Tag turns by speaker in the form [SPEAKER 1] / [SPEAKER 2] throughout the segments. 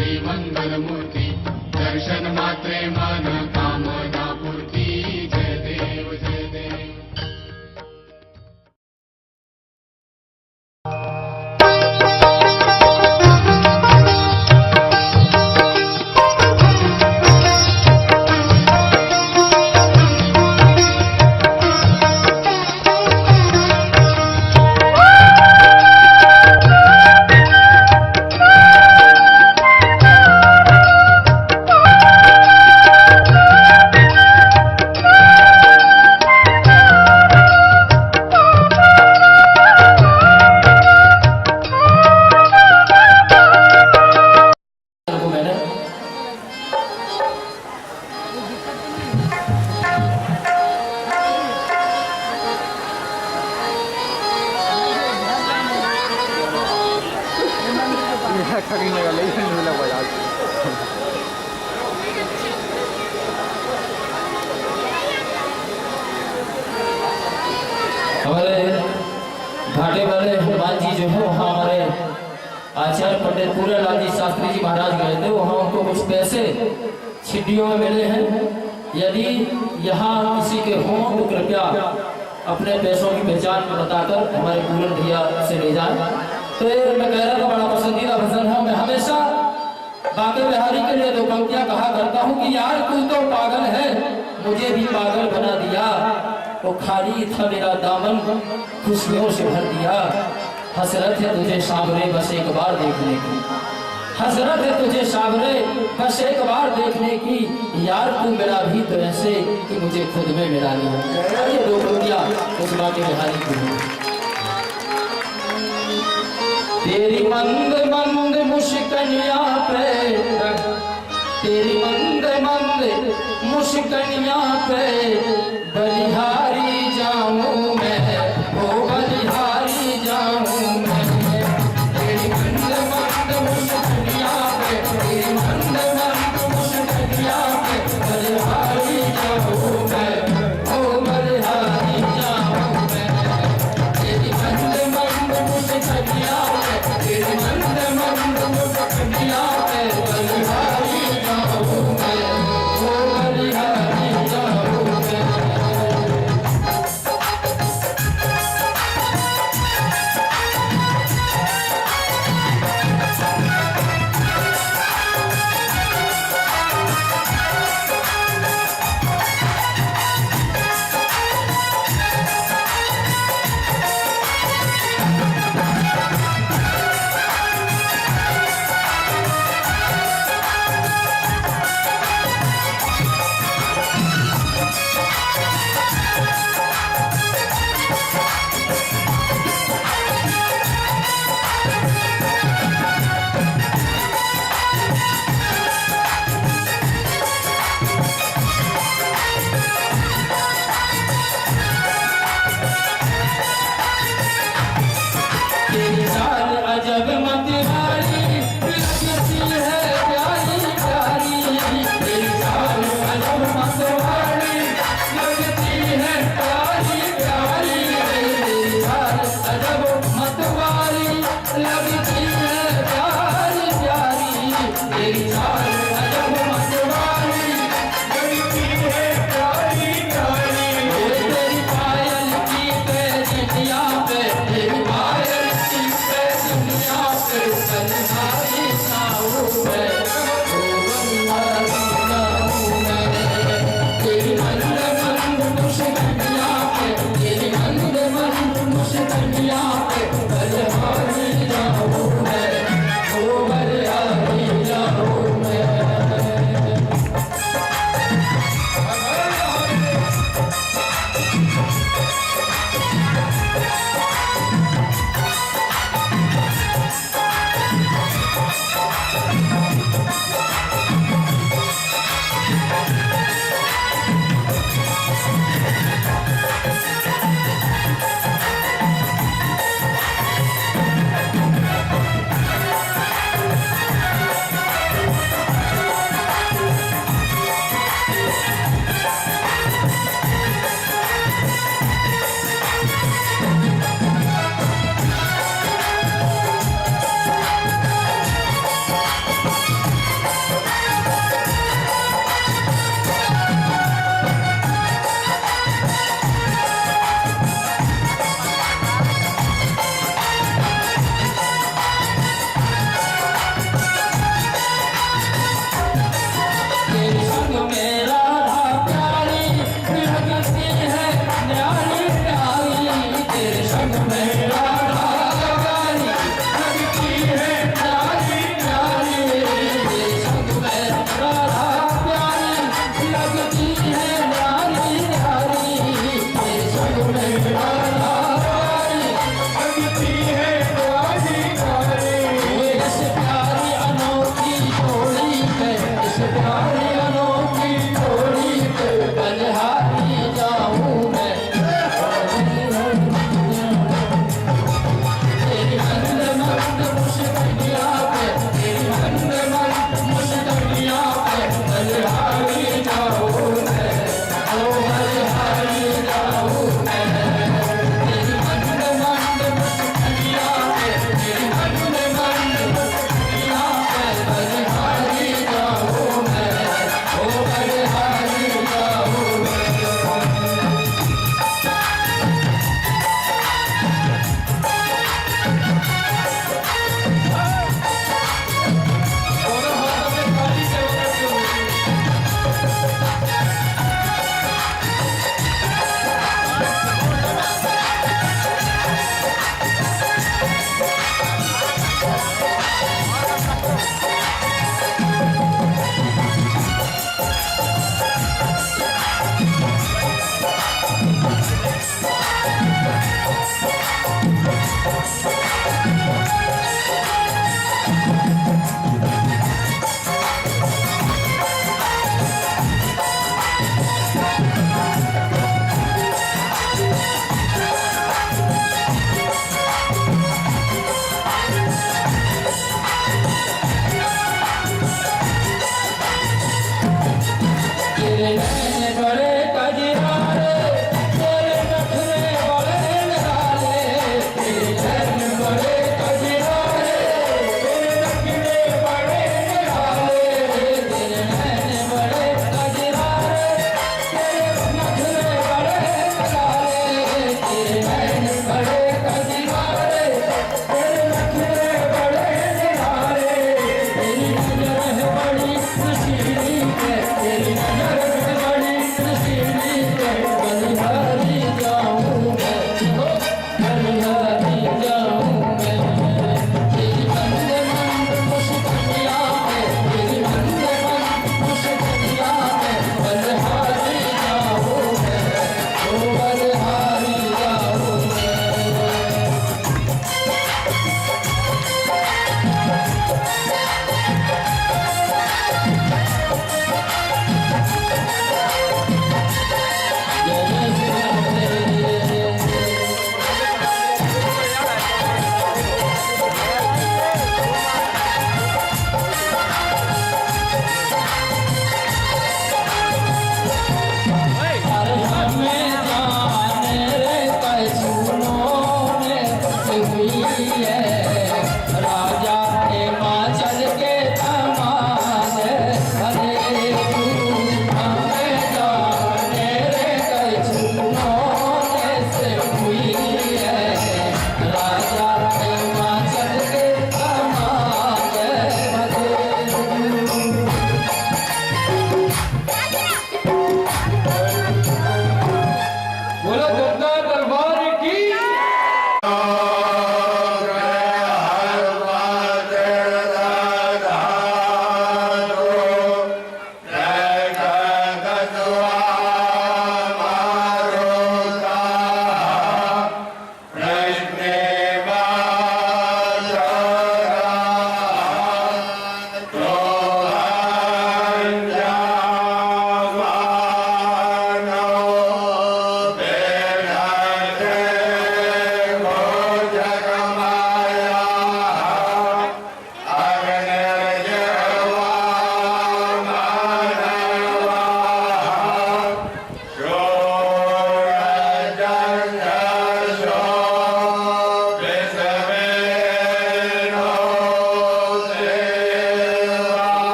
[SPEAKER 1] श्री मंगल मूर्ति दर्शन मात्रे मन कामना पूर्ति जय देव जय देव।
[SPEAKER 2] हमारे घाटे वाले हनुमान जी जो है वहाँ हमारे आचार्य पंडित पूर्णलाल जी शास्त्री जी महाराज गए थे, वहाँ उनको कुछ पैसे छिट्टियों में मिले हैं। यदि यहाँ किसी के हों तो कृपया अपने पैसों की पहचान बताकर हमारे पूरन भैया से ले जाए। तो मैं कह रहा था बड़ा पसंदीदा भजन है। मैं हमेशा बाके बिहारी के लिए दो पंक्तियां कहा करता हूँ कि यार तू तो पागल है, मुझे भी पागल बना दिया। तो खाली था मेरा दामन, खुशियों से भर दिया। हसरत है तुझे सामने बस एक बार देखने की, हसरत है तुझे सामने बस एक बार देखने की। यार तू मिला भी तो ऐसे कि मुझे खुद में मिला लिया। ये दो पंक्तियां उस बाके बिहारी की। तेरी मंद मंद मुस्कनिया पे, तेरी मंद मंद मुस्कनिया पे बलिहारी जाऊं मैं, ओ बलिहारी जाऊं मैं। तेरी मंद मंद मुस्कनिया पे, तेरी मंद मंद मुस्कनिया पे बलिहारी जाऊं मैं, ओ बलिहारी जाऊं मैं। तेरी मंद मंद मुस्कनिया पे, तेरी मंद मंद मुस्कनिया पे बलिहारी जाऊं मैं, ओ बलिहारी जाऊं मैं। तेरी चाल अजब मतवाली लगती है प्यारी प्यारी। तेरी चाल अजब मतवाली लगती है प्यारी प्यारी। तेरी चाल अजब मतवाली लगती है प्यारी प्यारी। तेरी चाल अजब मतवाली लगती है प्यारी प्यारी। तेरी पायल की पैजनिया पे, तेरी पायल Oh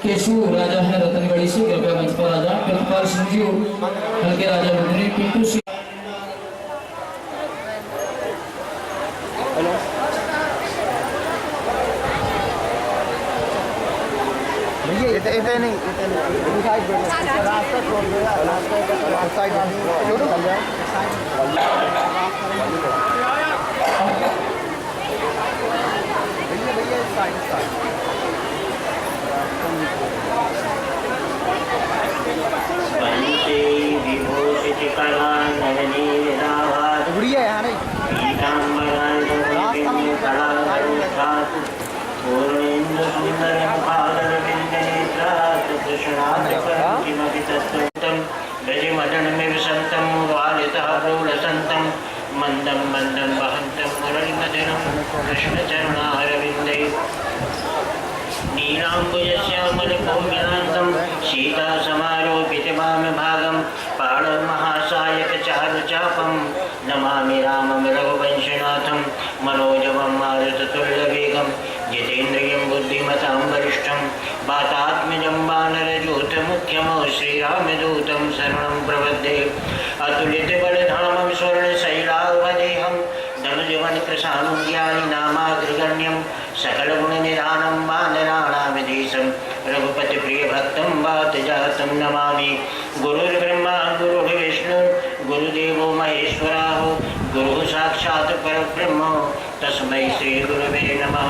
[SPEAKER 2] केशु राजा है रतनगढ़ी से, कृपया मंच पर आ जाए। प्रतिपाल सिंह जी हल्के राजा रुद्री, पिंटू सिंह
[SPEAKER 3] रास्ता छोड़ दो यार, रास्ता छोड़ो। भैया साइड बढ़िया है यार।
[SPEAKER 4] मदन में विसंतम वालितः प्रौलसंतम मंदम मंदम वहंतम मुरलीमदनम कृष्ण चरणारविंदे नीलाम्बुजश्यामलकोमलांगं सीता समारोपित वामभागं पाणमहासायक चारुचापं नमामि रामं रघुवंशनाथं मनोजवं मारुततुल्यवेगं जितेन्द्रियं बुद्धिमतां वरिष्ठं वातात्मजं वानरयूथमुख्यमो श्रीरामदूतं शरणं प्रपद्ये अतुलितबलधामं स्वर्णशैलावदेहं धनुजवनकृशानं ज्ञानिनामाग्रगण्यं सकलगुणनिधानं वानराणामधीशं रघुपतिप्रियभक्तं वातजातं नमामि। गुरुर्ब्रह्मा गुरुर्विष्णु गुरुदेवो महेश्वरः गुरुः साक्षात् परब्रह्म तस्मै श्रीगुरवे नमः।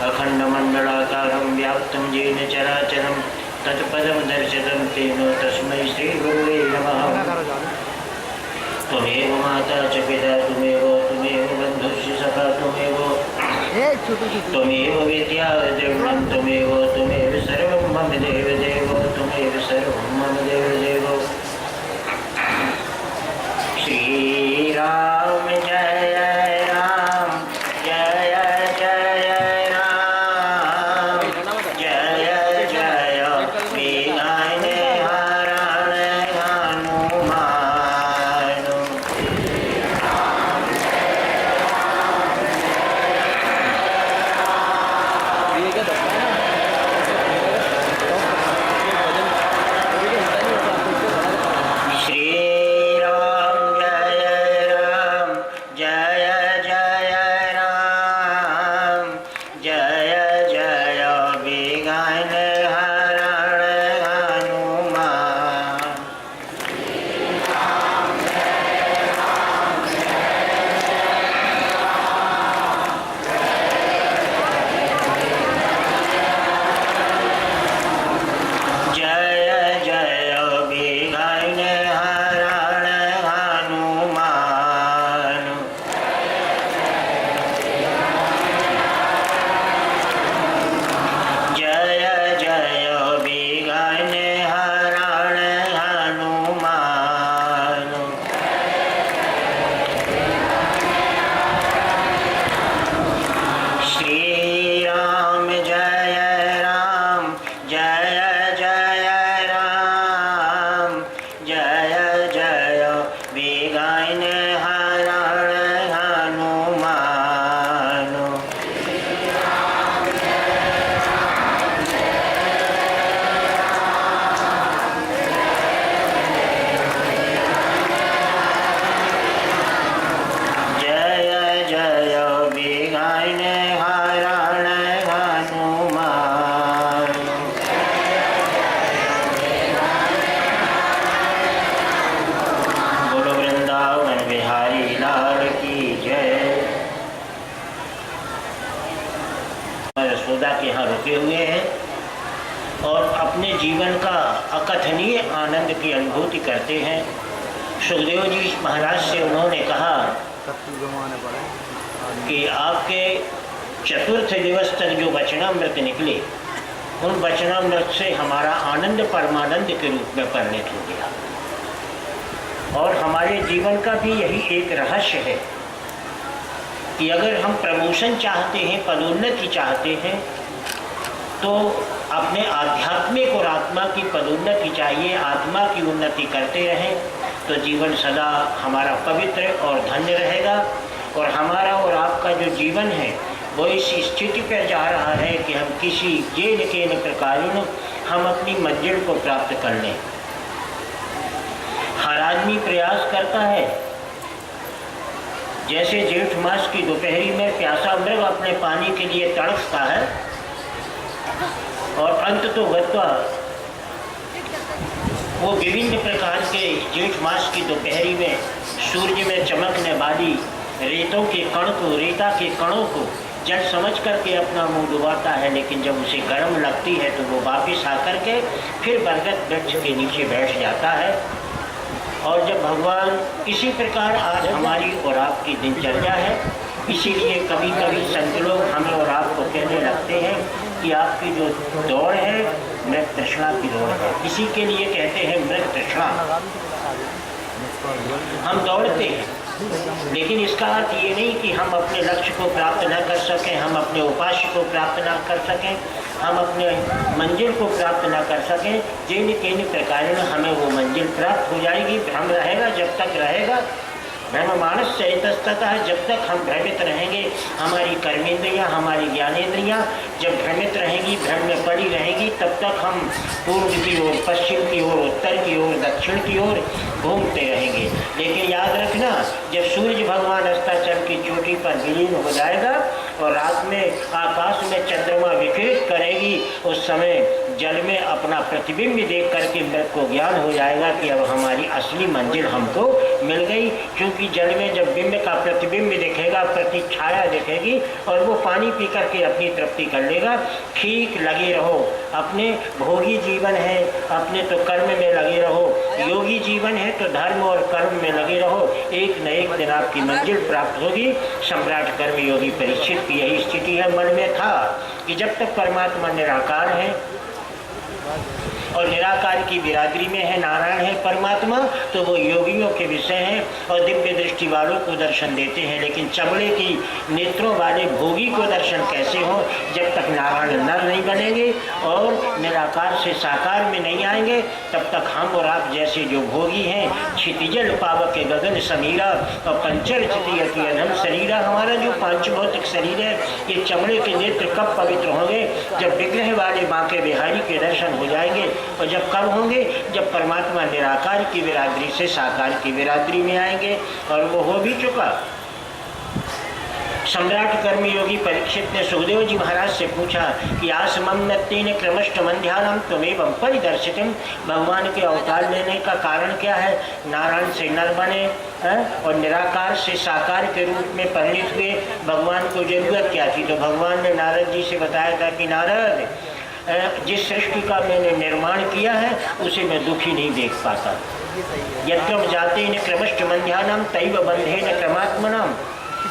[SPEAKER 4] अखण्डमण्डलाकारं व्याप्तं येन चराचरं तत्पदं दर्शितं तेन तस्मै श्रीगुरवे नमः। त्वमेव माता च पिता त्वमेव बन्धुश्च सखा त्वमेव विद्या द्रविणं त्वमेव सर्वं मम देवदेव त्वमेव सर्वं मम देवदेव। श्रीराम जय राम जय जय राम जय जय विघ्न हरण हनुमान। यशोदा के यहाँ रुके हुए हैं और अपने जीवन का अकथनीय आनंद की अनुभूति करते हैं। सुखदेव जी महाराज से उन्होंने कहा कि आपके चतुर्थ दिवस तक जो वचनामृत निकले उन वचनामृत से हमारा आनंद परमानंद के रूप में परिणत हो गया। और हमारे जीवन का भी यही एक रहस्य है कि अगर हम प्रमोशन चाहते हैं, पदोन्नति चाहते हैं, तो अपने आध्यात्मिक और आत्मा की पदोन्नति चाहिए, आत्मा की उन्नति करते रहें तो जीवन सदा हमारा पवित्र और धन्य रहेगा। और हमारा और आपका जो जीवन है वो इस स्थिति पर जा रहा है कि हम किसी जेन के न प्रकार हम अपनी मंजिल को प्राप्त कर लें। हर आदमी प्रयास करता है, जैसे जेठ मास की दोपहरी में प्यासा मृग अपने पानी के लिए तड़पता है और अंत तो गत्वा वो विभिन्न प्रकार के जेठ मास की दोपहरी में सूर्य में चमकने वाली रेतों के कण को, रेता के कणों को जल समझ करके अपना मुंह डुबाता है, लेकिन जब उसे गर्म लगती है तो वो वापिस आकर के फिर बरगद वृक्ष के नीचे बैठ जाता है। और जब भगवान इसी प्रकार आज हमारी और आपकी दिनचर्या है, इसीलिए कभी कभी संत लोग हमें और आपको कहने लगते हैं कि आपकी जो दौड़ है मृग तृष्णा की दौड़ है। इसी के लिए कहते हैं मृग तृष्णा। हम दौड़ते हैं, लेकिन इसका अर्थ ये नहीं कि हम अपने लक्ष्य को प्राप्त न कर सकें, हम अपने उपास्य को प्राप्त न कर सकें, हम अपने मंजिल को प्राप्त न कर सकें। जिन किन प्रकार हमें वो मंजिल प्राप्त हो जाएगी। भ्रम रहेगा जब तक रहेगा, भ्रम मानस से इतस्ततः है, जब तक हम भ्रमित रहेंगे, हमारी कर्मेंद्रियाँ, हमारी ज्ञानेंद्रियाँ जब भ्रमित रहेंगी, भ्रम में पड़ी रहेंगी, तब तक हम पूर्व की ओर, पश्चिम की ओर, उत्तर की ओर, दक्षिण की ओर घूमते रहेंगे। लेकिन याद रखना, जब सूर्य भगवान अस्ताचल की चोटी पर विलीन हो जाएगा और रात में आकाश में चंद्रमा विकिरित करेगी, उस समय जल में अपना प्रतिबिंब देख करके मृग को ज्ञान हो जाएगा कि अब हमारी असली मंजिल हमको मिल गई। क्योंकि जल में जब बिंब का प्रतिबिंब दिखेगा, प्रतिछाया दिखेगी, और वो पानी पी करके अपनी तृप्ति कर लेगा। ठीक लगे रहो, अपने भोगी जीवन है, अपने तो कर्म में लगे रहो, योगी जीवन है तो धर्म और कर्म में लगे रहो, एक न एक दिन आपकी मंजिल प्राप्त होगी। सम्राट कर्मयोगी परीक्षित की यही स्थिति है। मन में था कि जब तक परमात्मा निराकार है और निराकार की बिरादरी में है, नारायण है परमात्मा, तो वो योगियों के विषय हैं और दिव्य दृष्टि वालों को दर्शन देते हैं। लेकिन चमड़े की नेत्रों वाले भोगी को दर्शन कैसे हो, जब तक नारायण नर नहीं बनेंगे और निराकार से साकार में नहीं आएंगे, तब तक हम और आप जैसे जो भोगी हैं, क्षितिजल पावक गगन समीरा और पंचर चिति अनम शरीरा, हमारा जो पांच भौतिक शरीर है, ये चमड़े के नेत्र कब पवित्र होंगे? जब विग्रह वाले बांके बिहारी के दर्शन हो जाएंगे। और जब कब होंगे? जब परमात्मा निराकार की बिरादरी से साकार की बिरादरी में आएंगे, और वो हो भी चुका। सम्राट कर्मयोगी परीक्षित ने सुखदेव जी महाराज से पूछा कि आसमन्नत्तेन क्रमष्टमंध्यानम त्वमेवं परिदर्शितम्, भगवान के अवतार लेने का कारण क्या है? नारायण से नर बने और निराकार से साकार के रूप में परिणित हुए। भगवान को जरूरत क्या थी? तो भगवान ने नारद जी से बताया था कि नारद, जिस सृष्टि का मैंने निर्माण किया है उसे मैं दुखी नहीं देख पाता। यत्रम जाते न क्रमष्टमंध्यानम तैव बंधे न क्रमात्मनाम,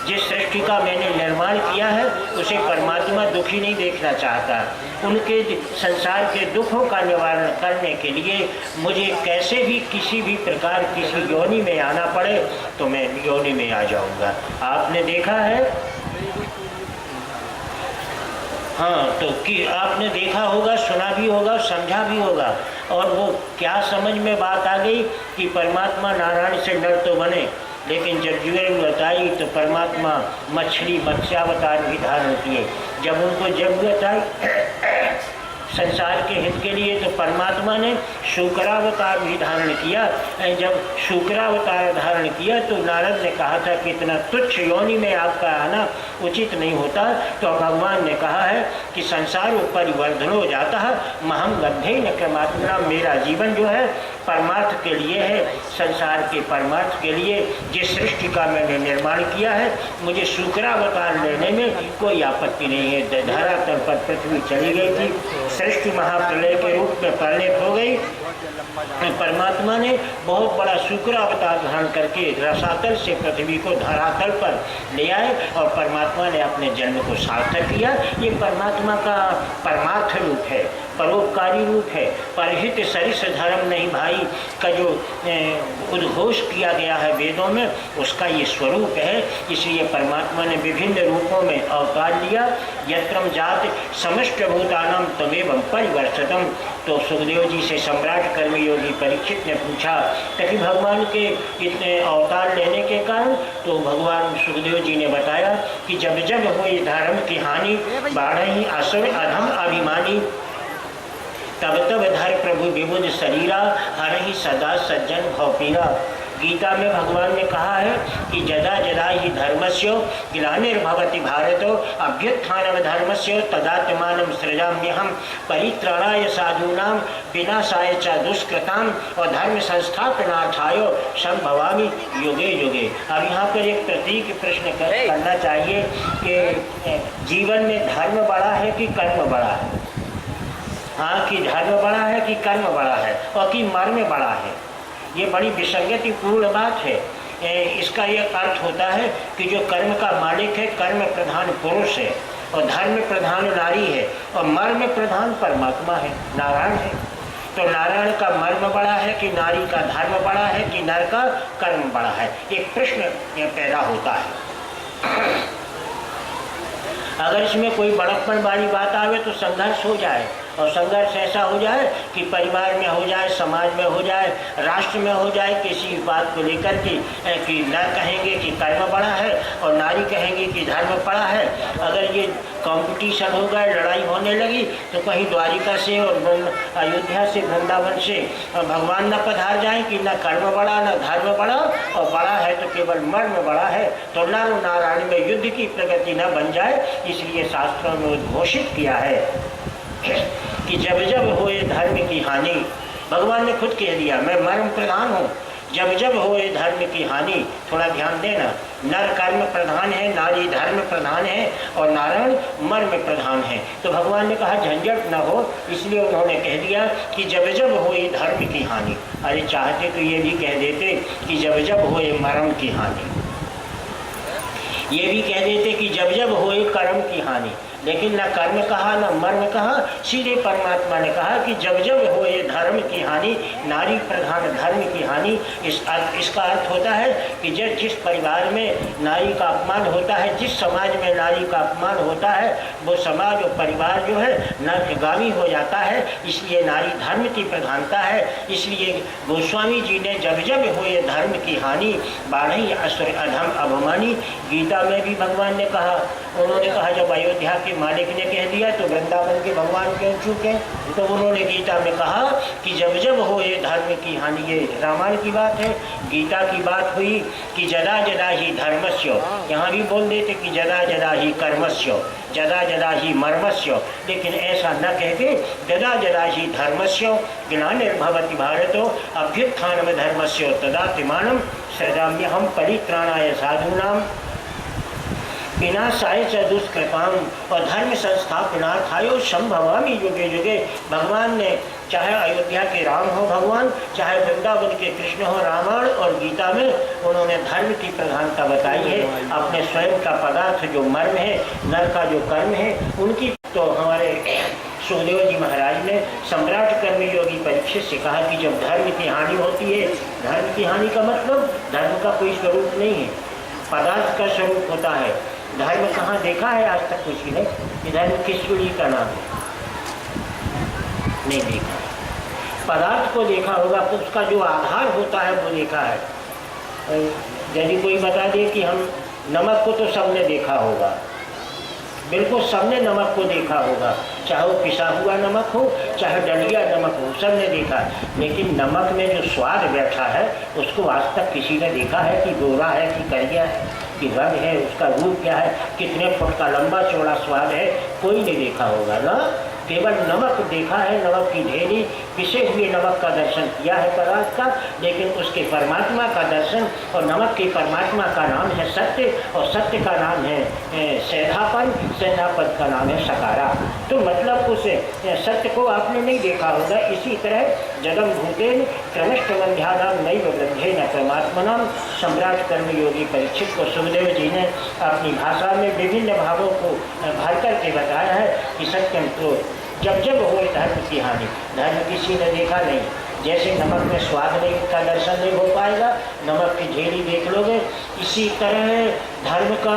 [SPEAKER 4] जिस सृष्टि का मैंने निर्माण किया है उसे परमात्मा दुखी नहीं देखना चाहता। उनके संसार के दुखों का निवारण करने के लिए मुझे कैसे भी किसी भी प्रकार किसी योनि में आना पड़े तो मैं योनि में आ जाऊंगा। आपने देखा है, हाँ, तो कि आपने देखा होगा, सुना भी होगा, समझा भी होगा। और वो क्या समझ में बात आ गई कि परमात्मा नारायण से नर तो बने, लेकिन जब जरूरत आई तो परमात्मा मछली मत्स्यावतार भी धारण किए। जब उनको जरूरत आई संसार के हित के लिए तो परमात्मा ने शुक्रावतार भी धारण किया। जब शुक्रावतार धारण किया तो नारद ने कहा था कि इतना तुच्छ योनि में आपका आना उचित नहीं होता। तो भगवान ने कहा है कि संसार परिवर्धन हो जाता है, महम गद्धे न क्रमात्मा, मेरा जीवन जो है परमार्थ के लिए है, संसार के परमार्थ के लिए। जिस सृष्टि का मैंने निर्माण किया है मुझे शुक्रावतार लेने में कोई आपत्ति नहीं है। धरातल पर पृथ्वी चली गई थी, सृष्टि महाप्रलय के रूप में परिणित हो गई। परमात्मा ने बहुत बड़ा शुक्र अवतार धारण करके रसातल से पृथ्वी को धरातल पर ले आए और परमात्मा ने अपने जन्म को सार्थक किया। ये परमात्मा का परमार्थ रूप है। परोपकारी रूप है। परहित सरिस धर्म नहीं भाई का जो उद्घोष किया गया है वेदों में, उसका ये स्वरूप है। इसलिए परमात्मा ने विभिन्न रूपों में अवतार लिया। यत्रम जात समष्ट भूतानाम तमेवं परिवर्ततम। तो सुखदेव जी से सम्राट कर्मयोगी परीक्षित ने पूछा कि भगवान के इतने अवतार लेने के कारण, तो भगवान सुखदेव जी ने बताया कि जब जब हुई धर्म की हानि, बाढ़ही असुर अधम अभिमानी, तब तब धर प्रभु विबुध शरीरा, हरहि सदा सज्जन भवपीरा। गीता में भगवान ने कहा है कि जदा जदा ही धर्मस्य ग्लानिर्भवति भारतो अभ्युत्थानम धर्मस्य तदात्मानं सृजाम्यहम् परित्राणाय साधूनां विनाशाय च दुष्कृतां और धर्म संस्थापनार्थाय संभवामि युगे युगे। अब यहाँ पर एक प्रतीक प्रश्न करना चाहिए कि जीवन में धर्म बड़ा है कि कर्म बड़ा है? हाँ, कि धर्म बड़ा है कि कर्म बड़ा है, और कि मर्म बड़ा है। ये बड़ी विसंगतिपूर्ण बात है। इसका यह अर्थ होता है कि जो कर्म का मालिक है, कर्म प्रधान पुरुष है, और धर्म प्रधान नारी है, और मर्म प्रधान परमात्मा है, नारायण है। तो नारायण का मर्म बड़ा है कि नारी का धर्म बड़ा है कि नर का कर्म बड़ा है? एक प्रश्न पैदा होता है। अगर इसमें कोई बड़प्पन वाली बात आवे तो संघर्ष हो जाए, और संघर्ष ऐसा हो जाए कि परिवार में हो जाए, समाज में हो जाए, राष्ट्र में हो जाए, किसी बात को लेकर कि नर कहेंगे कि कर्म बड़ा है और नारी कहेंगे कि धर्म बड़ा है। अगर ये कंपटीशन हो गए, लड़ाई होने लगी, तो कहीं द्वारिका से और अयोध्या से, वृंदावन से भगवान न पधार जाए कि न कर्म बड़ा न धर्म बड़ा, और बड़ा है तो केवल मर्म बड़ा है, तो नर नारायण में युद्ध की प्रगति न बन जाए। इसलिए शास्त्रों में उद्घोषित किया है कि जब जब होए धर्म की हानि, भगवान ने खुद कह दिया मैं मर्म प्रधान हूँ। जब जब होए धर्म की हानि, थोड़ा ध्यान देना, नर कर्म प्रधान है, नारी धर्म प्रधान है, और नारायण मर्म प्रधान है। तो भगवान ने कहा झंझट न हो, इसलिए उन्होंने कह दिया कि जब जब होए धर्म की हानि। अरे चाहते तो ये भी कह देते कि जब जब होए मर्म की हानि, ये भी कह देते कि जब जब होए कर्म की हानि, लेकिन न कर्म कहा न मर्म कहा, सीधे परमात्मा ने कहा कि जब जब होए धर्म की हानि, नारी प्रधान धर्म की हानि। इसका अर्थ होता है कि जिस परिवार में नारी का अपमान होता है, जिस समाज में नारी का अपमान होता है, वो समाज और परिवार जो है नरकगामी हो जाता है। इसलिए नारी धर्म की प्रधानता है। इसलिए गोस्वामी जी ने जब जब होए धर्म की हानि, बाढ़ई असुर अधम अभिमानी, गीता में भी भगवान ने कहा। उन्होंने कहा जब अयोध्या के मालिक ने कह दिया तो वृंदावन के भगवान क्यों चूके? तो उन्होंने गीता में कहा कि जब जब हो ये धर्म की हानि, ये रामायण की बात है। गीता की बात हुई कि जदा जदा ही धर्मस्य, यहाँ भी बोल देते कि जदा जदा ही कर्मस्य, जदा जदा ही मर्मस्य, लेकिन ऐसा न कहते जदा जदा ही धर्मस्य ग्लानिर्भवति भारतो अभ्युत्थानम धर्मस्य तदात्मानं सृजाम्यहं परित्राणाय साधूनां विनाशाय च दुष्कृताम और धर्म संस्थापनार्थाय संभवामि युगे युगे। भगवान ने चाहे अयोध्या के राम हो भगवान, चाहे वृंदावन के कृष्ण हो, रामायण और गीता में उन्होंने धर्म की प्रधानता बताई है। अपने स्वयं का पदार्थ जो मर्म है, नर का जो कर्म है, उनकी। तो हमारे सुखदेव जी महाराज ने सम्राट कर्मयोगी परीक्षित से कहा कि जब धर्म की हानि होती है, धर्म की हानि का मतलब धर्म का कोई स्वरूप नहीं है, पदार्थ का स्वरूप होता है। धर्म कहाँ देखा है आज तक किसी ने? धर्म किस सूर्य का नाम है? नहीं देखा। पदार्थ को देखा होगा तो उसका जो आधार होता है वो देखा है। यदि कोई बता दे कि हम नमक को तो सबने देखा होगा, बिल्कुल सबने नमक को देखा होगा, चाहे वो पिसा हुआ नमक हो चाहे डलिया नमक हो, सबने देखा। लेकिन नमक में जो स्वाद बैठा है उसको आज तक किसी ने देखा है कि गोरा है कि करिया है कि रंग है, उसका रूप क्या है, कितने फुट का लंबा चौड़ा स्वाद है, कोई नहीं देखा होगा ना। केवल नमक देखा है, नमक की ढेरी पिसे हुए नमक का दर्शन किया है पदार्थ का, लेकिन उसके परमात्मा का दर्शन, और नमक के परमात्मा का नाम है सत्य, और सत्य का नाम है सैधापन, सैधापद का नाम है सकारा। तो मतलब उस सत्य को आपने नहीं देखा होगा। इसी तरह जगम भूतेन क्रमष्टवंध्यानाम नैव ब्रह्मेण परमात्मनाम, सम्राट कर्मयोगी परीक्षित को सुखदेव जी ने अपनी भाषा में विभिन्न भावों को भर करके बताया है कि सत्यम तो जब जब हो धर्म की हानि। धर्म किसी ने देखा नहीं, जैसे नमक में स्वाद नहीं का दर्शन नहीं हो पाएगा, नमक की झेली देख लोगे, इसी तरह धर्म का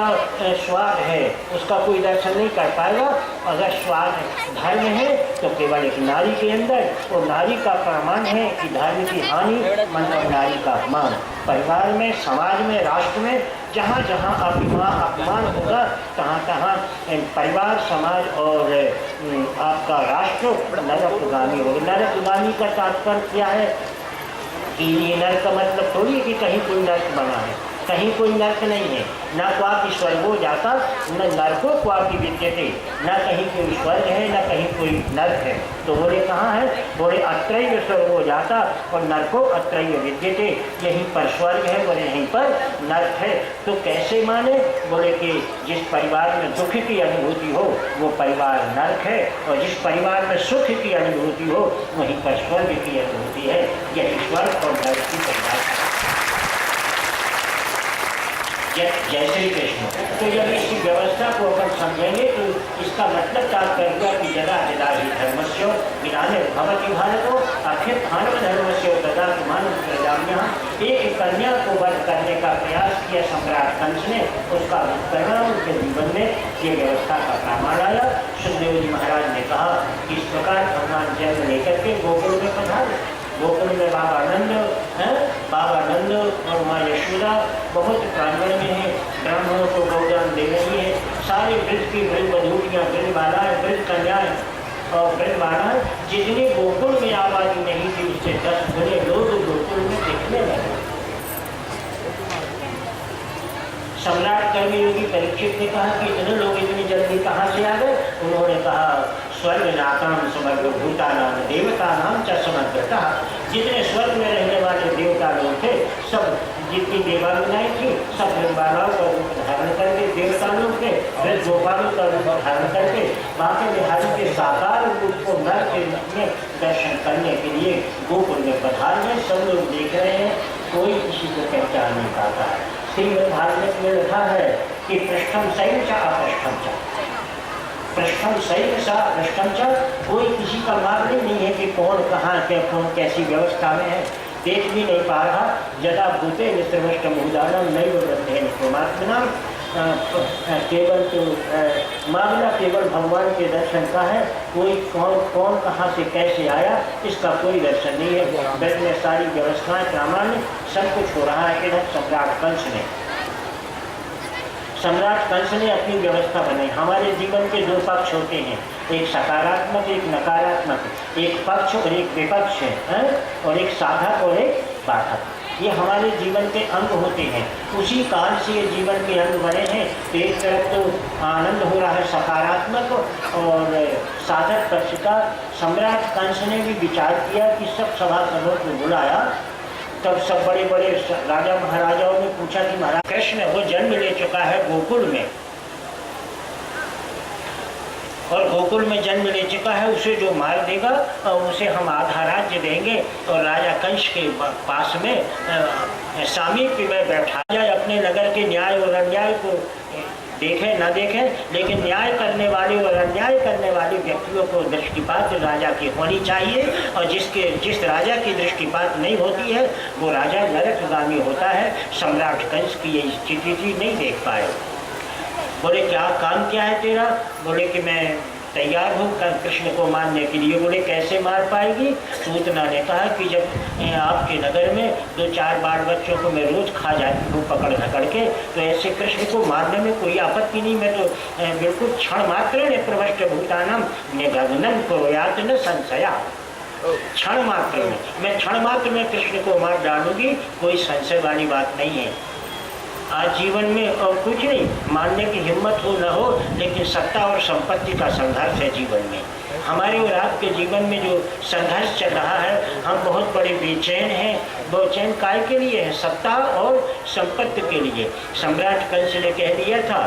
[SPEAKER 4] स्वाद है उसका कोई दर्शन नहीं कर पाएगा। अगर स्वाद धर्म है तो केवल एक नारी के अंदर, वो नारी का प्रमाण है कि धर्म की हानि मतलब नारी का अपमान। परिवार में, समाज में, राष्ट्र में जहाँ जहाँ अपमान होगा तहाँ तहाँ परिवार, समाज और आपका राष्ट्र नरकगामी होगा। नरकगामी का तात्पर्य क्या है कि ये नरक का मतलब थोड़ी है कि कहीं कोई नरक बना है, कहीं कोई नरक नहीं है। न क्वापि स्वर्गो जाता न नरको क्वापि विद्यते, न कहीं कोई स्वर्ग है न कहीं कोई नरक है। तो बोले कहाँ है? बोले अत्रैव स्वर्गो जाता और नरको अत्रैव विद्यते, यहीं पर स्वर्ग है बोले यहीं पर नरक है। तो कैसे माने? बोले कि जिस परिवार में दुख की अनुभूति हो वो परिवार नरक है, और जिस परिवार में सुख की अनुभूति हो वहीं पर स्वर्ग की अनुभूति है। यही स्वर्ग और नरक की परिभाषा। जय श्री कृष्ण। तो जब इसकी व्यवस्था को अपन समझेंगे तो इसका मतलब तात्पर्य कि जदा जदा ही धर्मस्य विधाने भवति भारतो अक्षित मानव धर्मस्य तदा मानव प्रजाम्य। एक कन्या को वध करने का प्रयास किया सम्राट कंस ने, उसका परिणाम उनके जीवन में ये व्यवस्था का प्रमाण आया। सुखदेव जी महाराज ने कहा कि इस प्रकार भगवान जन्म लेकर के गोकुल में पधारे। गोकुल में बाबा नंद और माँ यशोदा बहुत प्रांगण में है, ब्राह्मणों को गौदान दे रही है। सारे ब्रज की ब्रज बधूरियाँ, ब्रज बालाएँ, ब्रज कन्याएँ और ब्रज बालाएँ जितने गोकुल में आबादी नहीं थी उससे 10 गुने लोग गोकुल में दिखने लगे। सम्राट कर्मयोगी परीक्षित ने कहा कि इतने लोग इतनी जल्दी कहाँ से आ गए? उन्होंने कहा स्वर्ग नाकाम समग्र भूता नाम देवता नाम च समग्रता। जितने स्वर्ग में रहने वाले देवता लोग थे, सब जितनी देवांगनाएं थी सब ब्रह्मांडों का रूप धारण करके देवता लोग थे, ब्रज गोपालों का रूप धारण करके बाकी बिहारी के साकार रूप को नर के रूप में दर्शन करने के लिए गोकुल में पधार गए। सब लोग देख रहे हैं, कोई किसी को पहचान नहीं पाता है। श्रीमद् भागवत में लिखा है कि पृष्ठम सैव च अपृष्ठम च, पृष्ठम सैव च अपृष्ठम च, कोई किसी का मालूम नहीं है कि कौन कहाँ के कौन कैसी व्यवस्था में है, देख भी नहीं पा रहा। जदा भूते नित्रभ्रष्ट मुदानम नैव वृद्धे नित्योमात्मना। केवल तो मामला केवल भगवान के दर्शन का है, कोई कौन कहाँ से कैसे आया इसका कोई दर्शन नहीं है। ब्रज में सारी व्यवस्थाएं प्रामाण्य सब कुछ हो रहा है। इधर सम्राट कंस ने अपनी व्यवस्था बनाई। हमारे जीवन के 2 पक्ष होते हैं, एक सकारात्मक एक नकारात्मक, एक पक्ष और एक विपक्ष है, और एक साधक और एक बाधक। ये हमारे जीवन के अंग होते हैं, उसी काल से ये जीवन के अंग बने हैं। तो एक तरफ तो आनंद हो रहा है सकारात्मक और साधक पक्ष का। सम्राट कंस ने भी विचार किया कि सब सभासदों को बुलाया, तब सब बड़े बड़े राजा महाराजाओं ने पूछा कि महाराज कृष्ण वो जन्म ले चुका है गोकुल में, और गोकुल में जन्म ले चुका है, उसे जो मार देगा उसे हम आधा राज्य देंगे और राजा कंस के पास में सामीप्य में बैठा जाए। अपने नगर के न्याय और अन्याय को देखे न देखे, लेकिन न्याय करने वाले और अन्याय करने वाले व्यक्तियों को दृष्टिपात राजा की होनी चाहिए, और जिस राजा की दृष्टिपात नहीं होती है वो राजा नरकगामी होता है। सम्राट कंस की ये स्थिति थी, नहीं देख पाए। बोले क्या काम क्या है तेरा? बोले कि मैं तैयार हूँ कृष्ण को मारने के लिए। बोले कैसे मार पाएगी? सूतना ने कहा कि जब आपके नगर में 2-4 बाल बच्चों को मैं रोज खा जाती हूँ पकड़ धकड़ के, तो ऐसे कृष्ण को मारने में कोई आपत्ति नहीं। मैं तो बिल्कुल क्षण मात्र ने प्रवष्ट भूतानम निगमनम कुर्यात् न संशया। क्षण मात्र में मैं क्षण मात्र में कृष्ण को मार डालूंगी, कोई संशय वाली बात नहीं है। आज जीवन में और कुछ नहीं, मानने की हिम्मत हो न हो, लेकिन सत्ता और संपत्ति का संघर्ष है जीवन में। हमारे और आपके जीवन में जो संघर्ष चल रहा है, हम बहुत बड़े बेचैन हैं। बेचैन काय के लिए है? सत्ता और संपत्ति के लिए। सम्राट कंस ने कह दिया था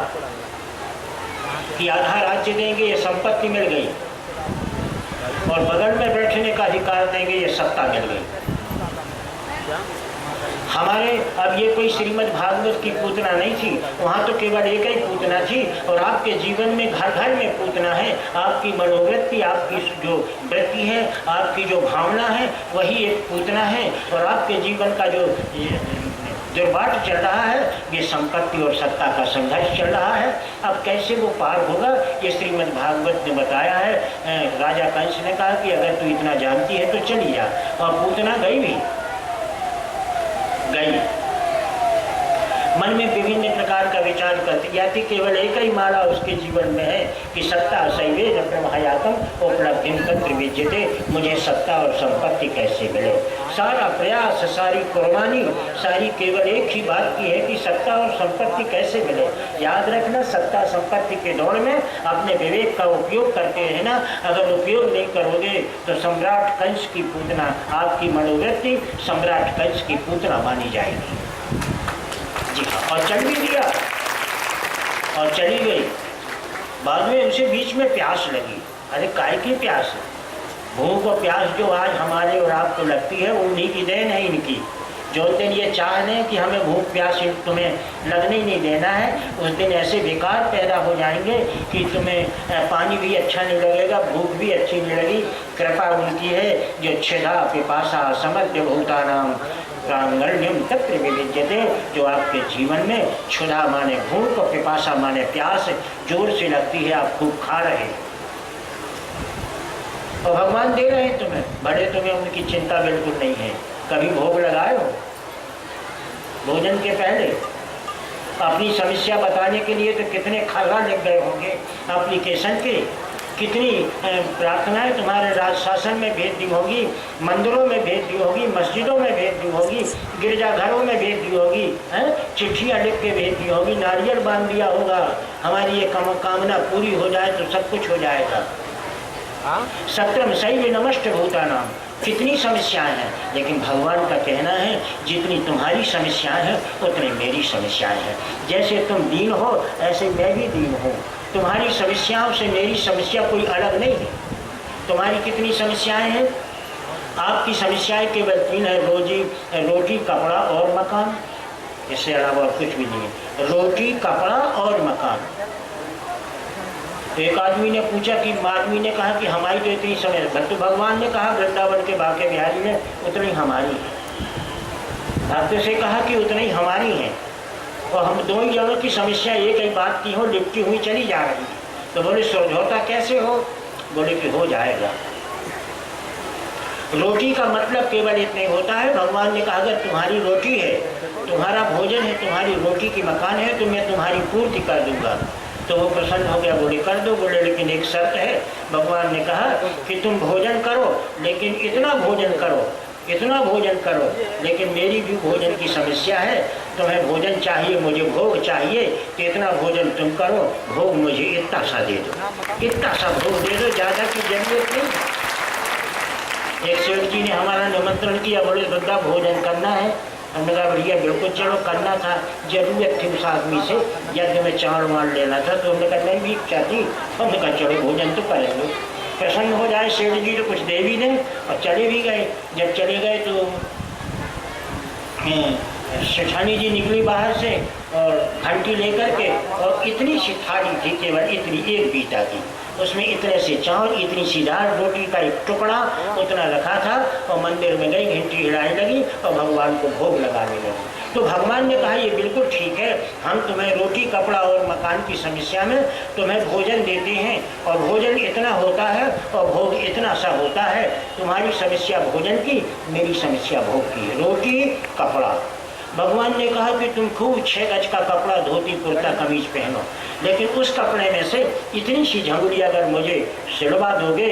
[SPEAKER 4] कि आधा राज्य देंगे, ये संपत्ति मिल गई, और बगल में बैठने का अधिकार देंगे, ये सत्ता मिल गई। हमारे अब ये कोई श्रीमद् भागवत की पूतना नहीं थी, वहाँ तो केवल एक ही पूतना थी। और आपके जीवन में घर घर में पूतना है। आपकी मनोवृत्ति, आपकी जो वृत्ति है, आपकी जो भावना है, वही एक पूतना है। और आपके जीवन का जो दुर्बाट चल रहा है, ये संपत्ति और सत्ता का संघर्ष चल रहा है। अब कैसे वो पार होगा, ये श्रीमद् भागवत ने बताया है। राजा कंस ने कहा कि अगर तू इतना जानती है तो चली जा। और पूतना गई भी गई। मन में विभिन्न प्रकार का विचार करती जाती। केवल एक ही माला उसके जीवन में है कि सत्ता सैवे ब्रह्मयातम उपलब्धि तंत्र विद्यते। मुझे सत्ता और संपत्ति कैसे मिले। सारा प्रयास, सारी कुर्बानी, सारी केवल एक ही बात की है कि सत्ता और संपत्ति कैसे मिले। याद रखना, सत्ता संपत्ति के दौड़ में अपने विवेक का उपयोग करते रहना। अगर उपयोग नहीं करोगे तो सम्राट कंस की पूतना, आपकी मनोवृत्ति सम्राट कंस की पूतना मानी जाएगी। जी हाँ, और चल भी दिया और चली गई। बाद में उसे बीच में प्यास लगी। अरे काय की प्यास है? भूख और प्यास जो आज हमारे और आपको लगती है, वो उन्हीं की देन है इनकी। जो दिन ये चाह लें कि हमें भूख प्यास तुम्हें लगने ही नहीं देना है, उस दिन ऐसे विकार पैदा हो जाएंगे कि तुम्हें पानी भी अच्छा नहीं लगेगा, भूख भी अच्छी नहीं लगी। कृपा उनकी है जो क्षुधा पिपासा समर्थ भूतानाम प्रांगण्यम तत्र विविद्यते। जो आपके जीवन में क्षुधा माने भूख और पिपासा माने प्यास जोर से लगती है, आप खूब खा रहे हैं और भगवान दे रहे हैं तुम्हें, बड़े तुम्हें उनकी चिंता बिल्कुल नहीं है। कभी भोग लगाए हो? भोजन के पहले अपनी समस्या बताने के लिए तो कितने खर्रा लिख गए होंगे एप्लीकेशन के, कितनी प्रार्थनाएं तुम्हारे राज शासन में भेज दी होगी, मंदिरों में भेज दी होगी, मस्जिदों में भेज दी होगी, गिरजाघरों में भेज दी होगी, चिट्ठियाँ लिख के भेज दी होगी, नारियल बांध दिया होगा, हमारी ये कामना पूरी हो जाए तो सब कुछ हो जाएगा। सत्रम शैव नमस्त भूतानाम। कितनी समस्याएं हैं, लेकिन भगवान का कहना है जितनी तुम्हारी समस्याएं हैं उतनी मेरी समस्याएं हैं। जैसे तुम दीन हो ऐसे मैं भी दीन हूँ। तुम्हारी समस्याओं से मेरी समस्या कोई अलग नहीं है। तुम्हारी कितनी समस्याएं हैं? आपकी समस्याएं केवल 3 है, रोटी कपड़ा और मकान। इससे अलावा और कुछ भी नहीं है। रोटी कपड़ा और मकान। एक आदमी ने पूछा कि आदमी ने कहा कि हमारी तो इतनी समस्या, तो भगवान ने कहा वृंदावन के बाके बिहारी ने उतनी हमारी है। भक्त से कहा कि उतनी हमारी है। और हम दोनों जनों की समस्या एक ही बात की हो, लिपटी हुई चली जा रही है। तो बोले समझौता कैसे हो? बोले कि हो जाएगा। रोटी का मतलब केवल इतने होता है। भगवान ने कहा अगर तुम्हारी रोटी है, तुम्हारा भोजन है, तुम्हारी रोटी की मकान है, तो मैं तुम्हारी पूर्ति कर दूंगा। तो वो प्रसन्न हो गया, बोले कर दो। बोले लेकिन एक शर्त है। भगवान ने कहा कि तुम भोजन करो, लेकिन इतना भोजन करो, इतना भोजन करो, लेकिन मेरी भी भोजन की समस्या है। तुम्हें भोजन चाहिए, मुझे भोग चाहिए, तो इतना भोजन तुम करो, भोग मुझे इतना सा दे दो, इतना सा भोग दे दो, ज़्यादा की जरूरत नहीं। एक सेठ जी ने हमारा निमंत्रण किया, बोले बंदा भोजन करना है। हमने कहा बढ़िया, बिल्कुल चलो, करना था, जरूरत थी उस आदमी से, यज्ञ में चावल वाल लेना था। तो हमने कहा नहीं भी चाहती, हमने कहा चलो भोजन तो करेंगे। प्रसन्न हो जाए सेठ जी तो कुछ दे भी दें और चले भी गए। जब चले गए तो सेठानी जी निकली बाहर से और घंटी लेकर के, और इतनी सी थाली थी, केवल इतनी एक बीता थी, उसमें इतने से चावल, इतनी सी दाल, रोटी का एक टुकड़ा उतना रखा था। और मंदिर में गई, घंटी हिलाने लगी और भगवान को भोग लगाने लगी। तो भगवान ने कहा ये बिल्कुल ठीक है, हम तुम्हें रोटी कपड़ा और मकान की समस्या में तुम्हें भोजन देते हैं, और भोजन इतना होता है और भोग इतना सा होता है। तुम्हारी समस्या भोजन की, मेरी समस्या भोग की है। रोटी कपड़ा। भगवान ने कहा कि तुम खूब 6 गज का कपड़ा, धोती कुर्ता कमीज पहनो, लेकिन उस कपड़े में से इतनी सी झंगुली अगर मुझे सिलवा दोगे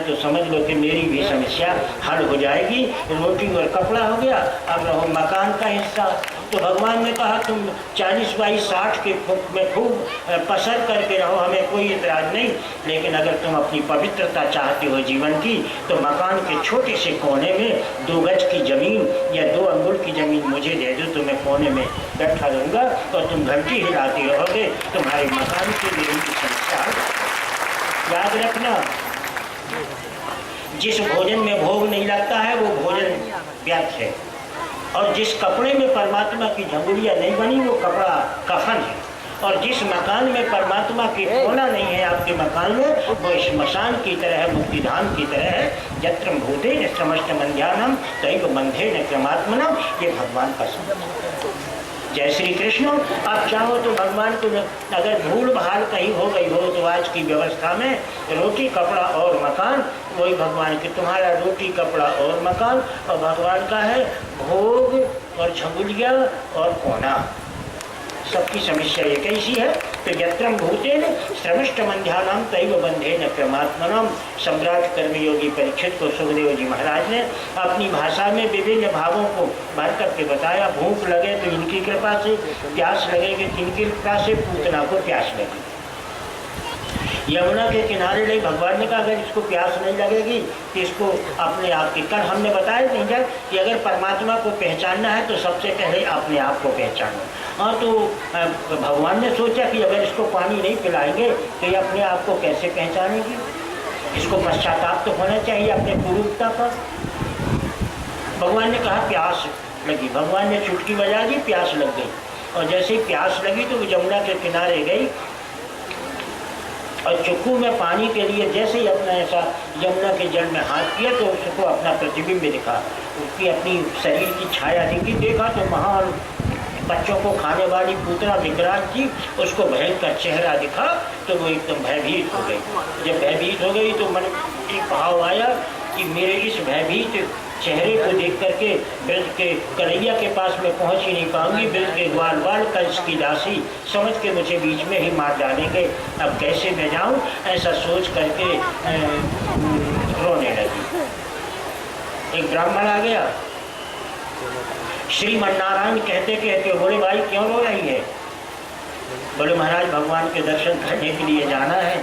[SPEAKER 4] तो समझ लो कि मेरी भी समस्या हल हो जाएगी। रोटी और कपड़ा हो गया, अब रहो मकान का हिस्सा। तो भगवान ने कहा तुम 40 बाई 60 के में खूब पसर करके रहो, हमें कोई इतराज नहीं, लेकिन अगर तुम अपनी पवित्रता चाहते हो जीवन की, तो मकान के छोटे से कोने में 2 गज की ज़मीन या 2 अंगुल की ज़मीन मुझे दे दो, तो मैं कोने में बैठा रहूँगा और तुम घंटी हिलाते रहोगे, तुम्हारे मकान के लिए उनकी समस्या। याद रखना, जिस भोजन में भोग नहीं लगता है वो भोजन व्यर्थ है। और जिस कपड़े में परमात्मा की झंगुलियाँ नहीं बनी वो कपड़ा कफन है, और जिस मकान में परमात्मा की कोना नहीं है आपके मकान में, वो श्मशान की तरह है, मुक्तिधाम की तरह है। यत्र भूते न समस्त मंध्यानम तैव बंधे न क्रमात्मनम, ये भगवान का शब्द है। जय श्री कृष्ण। आप चाहो तो भगवान को अगर भूल भाल कहीं हो गई हो तो आज की व्यवस्था में रोटी कपड़ा और मकान, वही भगवान के, तुम्हारा रोटी कपड़ा और मकान, और भगवान का है भोग और झंगुलिया और कोना। सबकी समस्या ये कैसी है? तो यत्रम भूतेन श्रमिष्ट मंध्यानाम तैव बंधेन क्रमात्मनम। सम्राट कर्मयोगी परीक्षित को सुखदेव जी महाराज ने अपनी भाषा में विभिन्न भावों को भर करके बताया। भूख लगे तो इनकी कृपा से, प्यास लगेगी तो इनकी कृपा से, पूतना को प्यास लगी। यमुना के किनारे ले भगवान ने कहा अगर इसको प्यास नहीं लगेगी तो इसको अपने आप की, कल हमने बताया नहीं जब कि अगर परमात्मा को पहचानना है तो सबसे पहले अपने आप को पहचानो। हाँ, तो भगवान ने सोचा कि अगर इसको पानी नहीं पिलाएंगे तो ये अपने आप को कैसे पहचानेगी? इसको पश्चाताप तो होना चाहिए अपने कुरूपता पर। भगवान ने कहा प्यास लगी, भगवान ने चुटकी बजा दी, प्यास लग गई। और जैसे ही प्यास लगी तो वो यमुना के किनारे गई और चुक्कू में पानी के लिए जैसे ही अपना ऐसा यमुना के जल में हाथ किया तो उसको अपना प्रतिबिंब दिखा, उसकी अपनी शरीर की छाया दिखी। देखा तो महान बच्चों को खाने वाली पूतना विकराल थी, उसको भयंकर चेहरा दिखा तो वो एकदम भयभीत हो गई। जब भयभीत हो गई तो मन एक भाव आया कि मेरे इस भयभीत चेहरे को देख करके ब्रज के कन्हैया के पास में पहुंच ही नहीं पाऊंगी, ब्रज के ग्वाल वाल कंस की दासी समझ के मुझे बीच में ही मार डालेंगे, अब कैसे मैं जाऊं? ऐसा सोच करके रोने लगी। एक ब्राह्मण आ गया, श्रीमन नारायण कहते कहते बोले भाई क्यों रो रही है? बोले महाराज भगवान के दर्शन करने के लिए जाना है।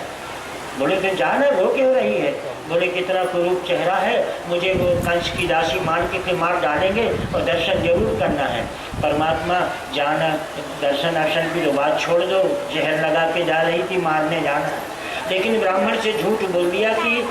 [SPEAKER 4] बोले फिर जाना, रो क्यों रही है? बोले कितना कुरूप चेहरा है, मुझे वो कंस की दासी मान के मार डालेंगे और दर्शन जरूर करना है। परमात्मा जाना, दर्शन दर्शन की तो बात छोड़ दो, जहर लगा के जा रही थी, मारने जाना। लेकिन ब्राह्मण से झूठ बोल दिया कि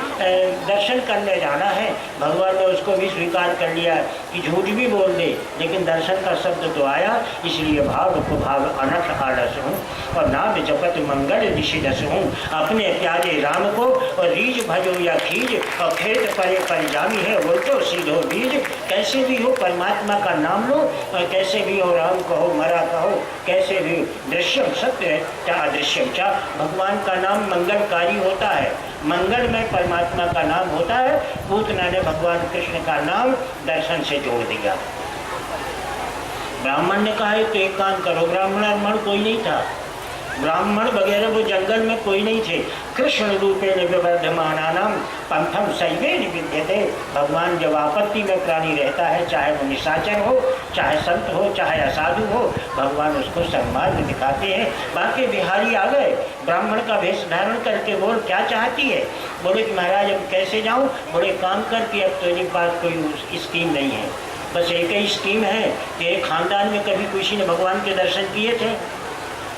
[SPEAKER 4] दर्शन करने जाना है। भगवान ने उसको भी स्वीकार कर लिया कि झूठ भी बोल दे, लेकिन दर्शन का शब्द तो आया, इसलिए भाव को भाव अनख आलस हूँ और नाम जपत मंगल ऋषि दस हूँ। अपने प्यारे राम को और रीज भजो या खीज, और खेत परे परिजामी है वो तो सीधो बीज। कैसे भी हो परमात्मा का नाम लो, और कैसे भी हो राम कहो मरा कहो, कैसे भी दृश्यम सत्य क्या अदृश्यम क्या, भगवान का नाम मंगलकारी होता है, मंगल में परमात्मा का नाम होता है। पूतना ने भगवान कृष्ण का नाम दर्शन से जोड़ दिया। ब्राह्मण ने कहा तो एक काम करो, ब्राह्मण कोई नहीं था, ब्राह्मण वगैरह वो जंगल में कोई नहीं थे। कृष्ण रूपे निवर्धमानानाम पंथम सैवे निविद्यते। भगवान जब आपत्ति में प्राणी रहता है, चाहे वो निशाचर हो, चाहे संत हो, चाहे असाधु हो, भगवान उसको सन्मार्ग दिखाते हैं। बाकी बिहारी आ गए, ब्राह्मण का वेश धारण करके बोल क्या चाहती है? बोले कि महाराज अब कैसे जाऊँ? बोले काम करके अब तो एक बात कोई स्कीम नहीं है, बस एक ही स्कीम है कि एक खानदान में कभी किसी ने भगवान के दर्शन किए थे?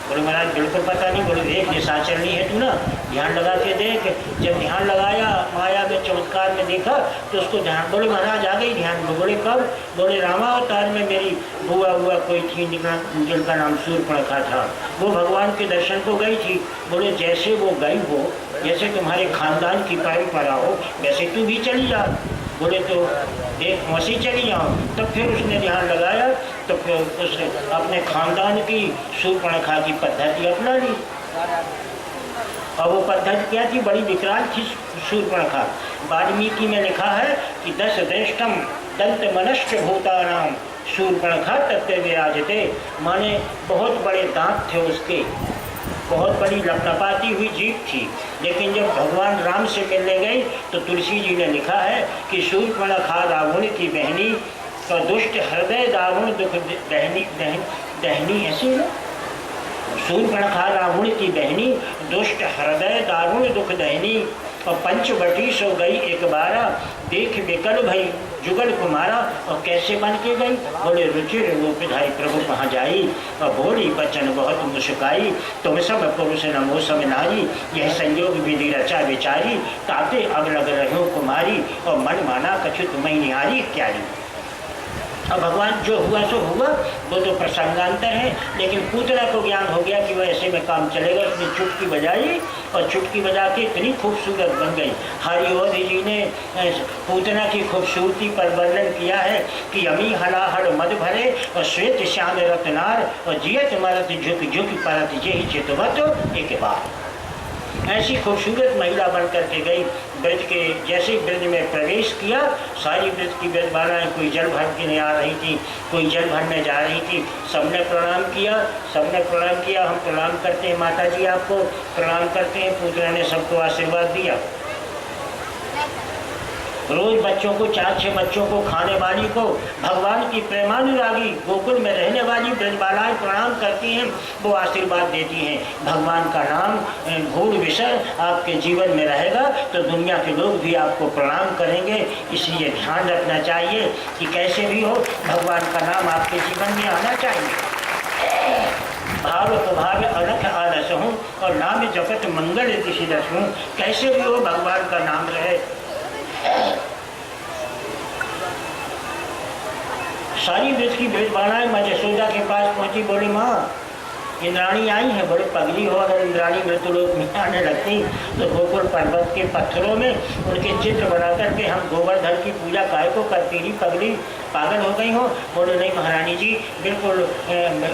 [SPEAKER 4] बोले महाराज बिल्कुल पता नहीं। बोले देख निशाचरणी है तू ना, ध्यान लगा के देख। जब ध्यान लगाया, माया में चमत्कार में देखा तो उसको ध्यान, बोले महाराज आ गई ध्यान में। बोले कब? बोले रामावतार में मेरी बुआ कोई थी जिनका नाम शूर्पणखा था, वो भगवान के दर्शन को गई थी। बोले जैसे वो गई हो, जैसे तुम्हारे खानदान की परंपरा हो, वैसे तू भी चली जा। बोले तो देख वैसे चली जाओ। तब फिर उसने ध्यान लगाया तो फिर उसने अपने खानदान की शूर्पणखा की पद्धति अपना ली। और वो पद्धति क्या थी? बड़ी विकराल थी शूर्पणखा। वाल्मीकि में लिखा है कि 10 दृष्टम दंत मनश्च भूतानाम शूर्पणखा तत्व विराजते। माने बहुत बड़े दांत थे उसके, बहुत बड़ी लपलपाती हुई जीभ थी। लेकिन जब भगवान राम से मिलने गई तो तुलसी जी ने लिखा है कि शूर्पणखा रावण की बहनी और दुष्ट हृदय दारुण दुख दहनी ऐसी ना, शूर्पणखा रावण की बहनी दुष्ट हृदय दारुण दुख दहनी। और पंचवटी सो गई एक बारा, देख विकल भई जुगल कुमारा। और कैसे बन के गई? बोले रुचिर रूप धाई प्रभु कहाँ जाई, और बोली बचन बहुत मुस्काई। तुम सब पुरुष नमो सब नारी, यह संयोग विधि रचा विचारी। ताते अब लग रहो कुमारी, और मन माना कछुत मई निहारी इत्यादि। अब भगवान जो हुआ सो हुआ, वो तो प्रसंगांतर है, लेकिन पूतना को ज्ञान हो गया कि वह ऐसे में काम चलेगा। उसने चुटकी बजाई और चुटकी बजा के इतनी खूबसूरत बन गई। हरिओधि जी ने पूतना की खूबसूरती पर वर्णन किया है कि अमी हलाहड़ मद भरे और श्वेत श्याम रत्नार और जियत मरत झुक झुक परत जेहि चितवत एक बार। ऐसी खूबसूरत महिला बन करके गई। ब्रज के जैसे ब्रज में प्रवेश किया, सारी ब्रज की ब्रजबालाएँ, कोई जल भर के आ रही थी, कोई जल भरने जा रही थी, सबने प्रणाम किया, सबने प्रणाम किया। हम प्रणाम करते हैं माता जी, आपको प्रणाम करते हैं। पूतना ने सबको आशीर्वाद दिया। रोज बच्चों को, 4-6 बच्चों को, खाने वाली को, भगवान की प्रेमानुरागी गोकुल में रहने वाली ब्रजबालाएँ प्रणाम करती हैं, वो आशीर्वाद देती हैं। भगवान का नाम भूल विषय आपके जीवन में रहेगा तो दुनिया के लोग भी आपको प्रणाम करेंगे। इसलिए ध्यान रखना चाहिए कि कैसे भी हो भगवान का नाम आपके जीवन में आना चाहिए। भाव प्रभाव अलख आलस हूँ और नाम जपत मंगल दिशि दस हूँ। कैसे भी हो भगवान का नाम रहे। सारी ब्रज की ब्रजबालाएँ माँ यशोदा के पास पहुंची, बोली माँ इंद्राणी आई है, बड़े पगली हो। अगर इंद्राणी मृत्युलोक में आने लगती तो गोकुल पर्वत के पत्थरों में उनके चित्र बना करके हम गोवर्धन की पूजा काय को करती रही, पगली पागल हो गई हो। बोले नहीं महारानी जी, बिल्कुल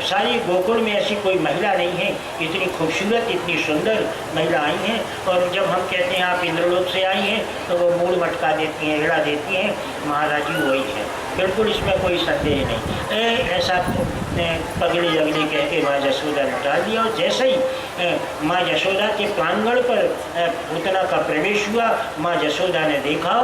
[SPEAKER 4] सारी गोकुल में ऐसी कोई महिला नहीं है, इतनी खूबसूरत, इतनी सुंदर महिला आई हैं। और जब हम कहते हैं आप इंद्रलोक से आई हैं तो वो मूड मटका देती हैं, हिला देती हैं, महाराज जी वही है, बिल्कुल इसमें कोई संदेह नहीं। ऐसा पगली जगली कह के माँ यशोदा ने टाल दिया। और जैसे ही माँ यशोदा के प्रांगण पर पूतना का प्रवेश हुआ, माँ यशोदा ने देखा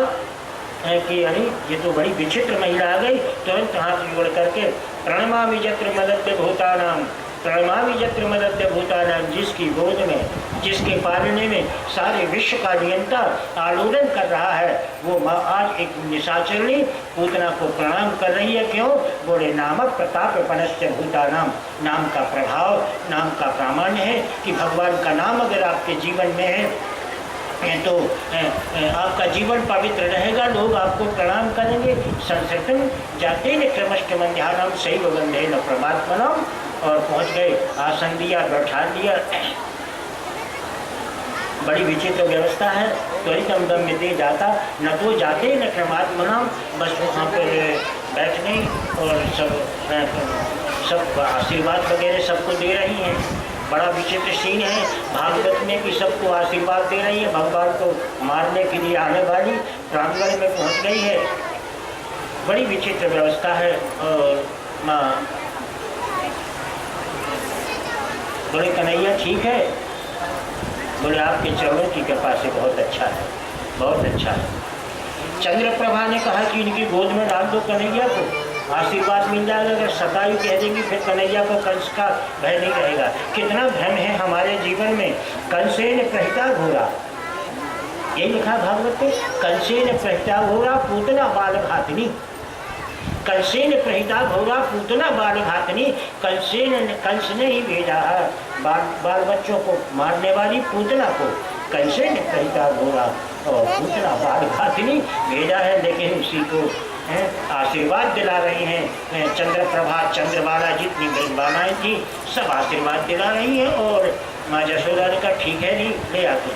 [SPEAKER 4] कि अरे ये तो बड़ी विचित्र महिला आ गई। तुरंत हाथ जोड़ करके प्रणमामि यत्र मदद्य भूतानाम, प्रणमामि यत्र मदद्य भूतानाम, जिसकी गोद में, जिसके पालने में सारे विश्व का नियंता आलोड़न कर रहा है, वो माँ आज एक निशाचरणी पूतना को प्रणाम कर रही है। क्यों? बोले नामक प्रताप पनश्च भूतानाम, नाम का प्रभाव, नाम का प्रामाण्य है कि भगवान का नाम अगर आपके जीवन में है तो आपका जीवन पवित्र रहेगा, लोग आपको प्रणाम करेंगे। संस्कृतम जाते न क्रमष्टमन ध्यानम सही बंधे न परमात्मनम। और पहुँच गए, आसन दिया, बैठा दिया। बड़ी विचित्र व्यवस्था है। त्वरितम दम में दे जाता न तो जाते न क्रमात्मनम, बस वहाँ पर बैठने और सब आशीर्वाद वगैरह सबको दे रही हैं। बड़ा विचित्र सीन है। भागवत में भी सबको आशीर्वाद दे रही है। भगवान को मारने के लिए आने वाली प्रांगण में पहुंच गई है। बड़ी विचित्र व्यवस्था है। और माँ बोले कन्हैया ठीक है? बोले आपके चरणों की कृपा से बहुत अच्छा है, बहुत अच्छा है। चंद्रप्रभा ने कहा कि इनकी गोद में डाल दो कन्हैया को, आशीर्वाद मिल जाएगा। अगर सताई कह देंगी फिर कन्हैया को कंस का भय नहीं रहेगा। कितना भ्रम है हमारे जीवन में। कंसेन प्रहिता घोरा, ये लिखा भागवत में, कंसेन प्रहिता घोरा पूतना बाल घातनी। कंसेन प्रहिता घोरा पूतना बाल घातनी। कंस ने ही भेजा है बाल बच्चों को मारने वाली पूतना को। कंसेन प्रहिता घोरा और पूतना बाल घातनी भेजा है, लेकिन उसी को आशीर्वाद दिला रही हैं। चंद्रप्रभा, चंद्रबाला, जितनी ब्रजबालाएँ थी सब आशीर्वाद दिला रही हैं। और माँ यशोदा ने कहा ठीक है, नहीं ले आते।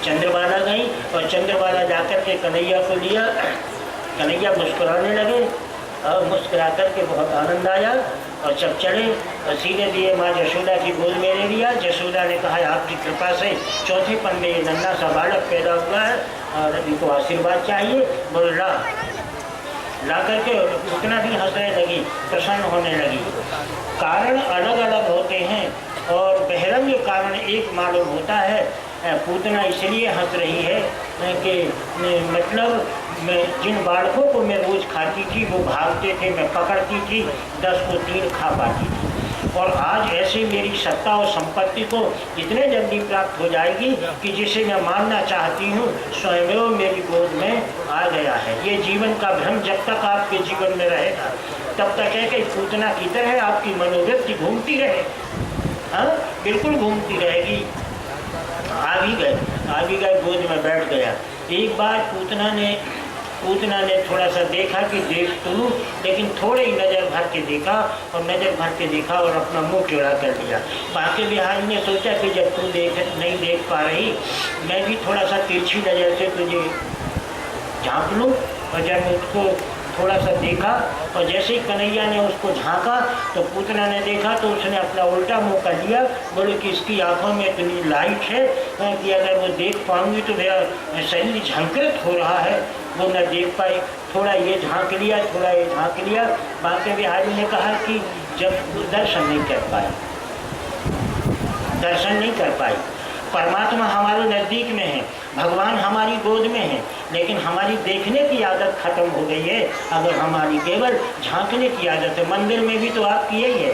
[SPEAKER 4] चंद्रबाला गई और चंद्रबाला जाकर के कन्हैया को लिया। कन्हैया मुस्कुराने लगे और मुस्कुरा करके बहुत आनंद आया। और जब चले और सीधे दिए माँ यशोदा की गोद में ले लिया। यशोदा ने कहा आपकी कृपा से चौथे पन में ये नन्हा सा बालक पैदा हुआ है और इनको आशीर्वाद चाहिए। बोल ला करके उतना भी हंसने लगी, प्रसन्न होने लगी। कारण अलग अलग होते हैं और बहिरंग कारण एक मालूम होता है। पूतना इसलिए हंस रही है कि मतलब जिन बालकों को मैं रोज़ खाती थी वो भागते थे, मैं पकड़ती थी, 10 को 3 खा पाती थी। और आज ऐसे मेरी सत्ता और संपत्ति को इतने जल्दी प्राप्त हो जाएगी कि जिसे मैं मानना चाहती हूँ स्वयं मेरी गोद में आ गया है। ये जीवन का भ्रम जब तक आपके जीवन में रहेगा तब तक है कि पूतना की तरह आपकी मनोवृत्ति घूमती रहे। हाँ, बिल्कुल घूमती रहेगी। आ भी गए, गोद में बैठ गया। एक बार पूतना ने पूतना ने थोड़ा सा देखा कि देख तो लूँ, लेकिन थोड़े ही नज़र भर के देखा और नज़र भर के देखा और अपना मुंह टेढ़ा कर लिया। बांके बिहारी ने सोचा कि जब तू नहीं देख पा रही, मैं भी थोड़ा सा तिरछी नज़र से तुझे झाँक लूँ। और जब उसको थोड़ा सा देखा और जैसे ही कन्हैया ने उसको झांका तो पूतना ने देखा तो उसने अपना उल्टा मुँह कर लिया। बोले कि इसकी आंखों में इतनी लाइट है कि अगर वो देख पाऊंगी तो मेरा शरीर झंकृत हो रहा है, वो न देख पाई। थोड़ा ये झांक लिया, थोड़ा ये झांक लिया। बांके बिहारी ने कहा कि जब दर्शन नहीं कर पाई, दर्शन नहीं कर पाई। परमात्मा हमारे नज़दीक में है, भगवान हमारी गोद में है, लेकिन हमारी देखने की आदत खत्म हो गई है। अगर हमारी केवल झांकने की आदत है, मंदिर में भी तो आपकी यही है।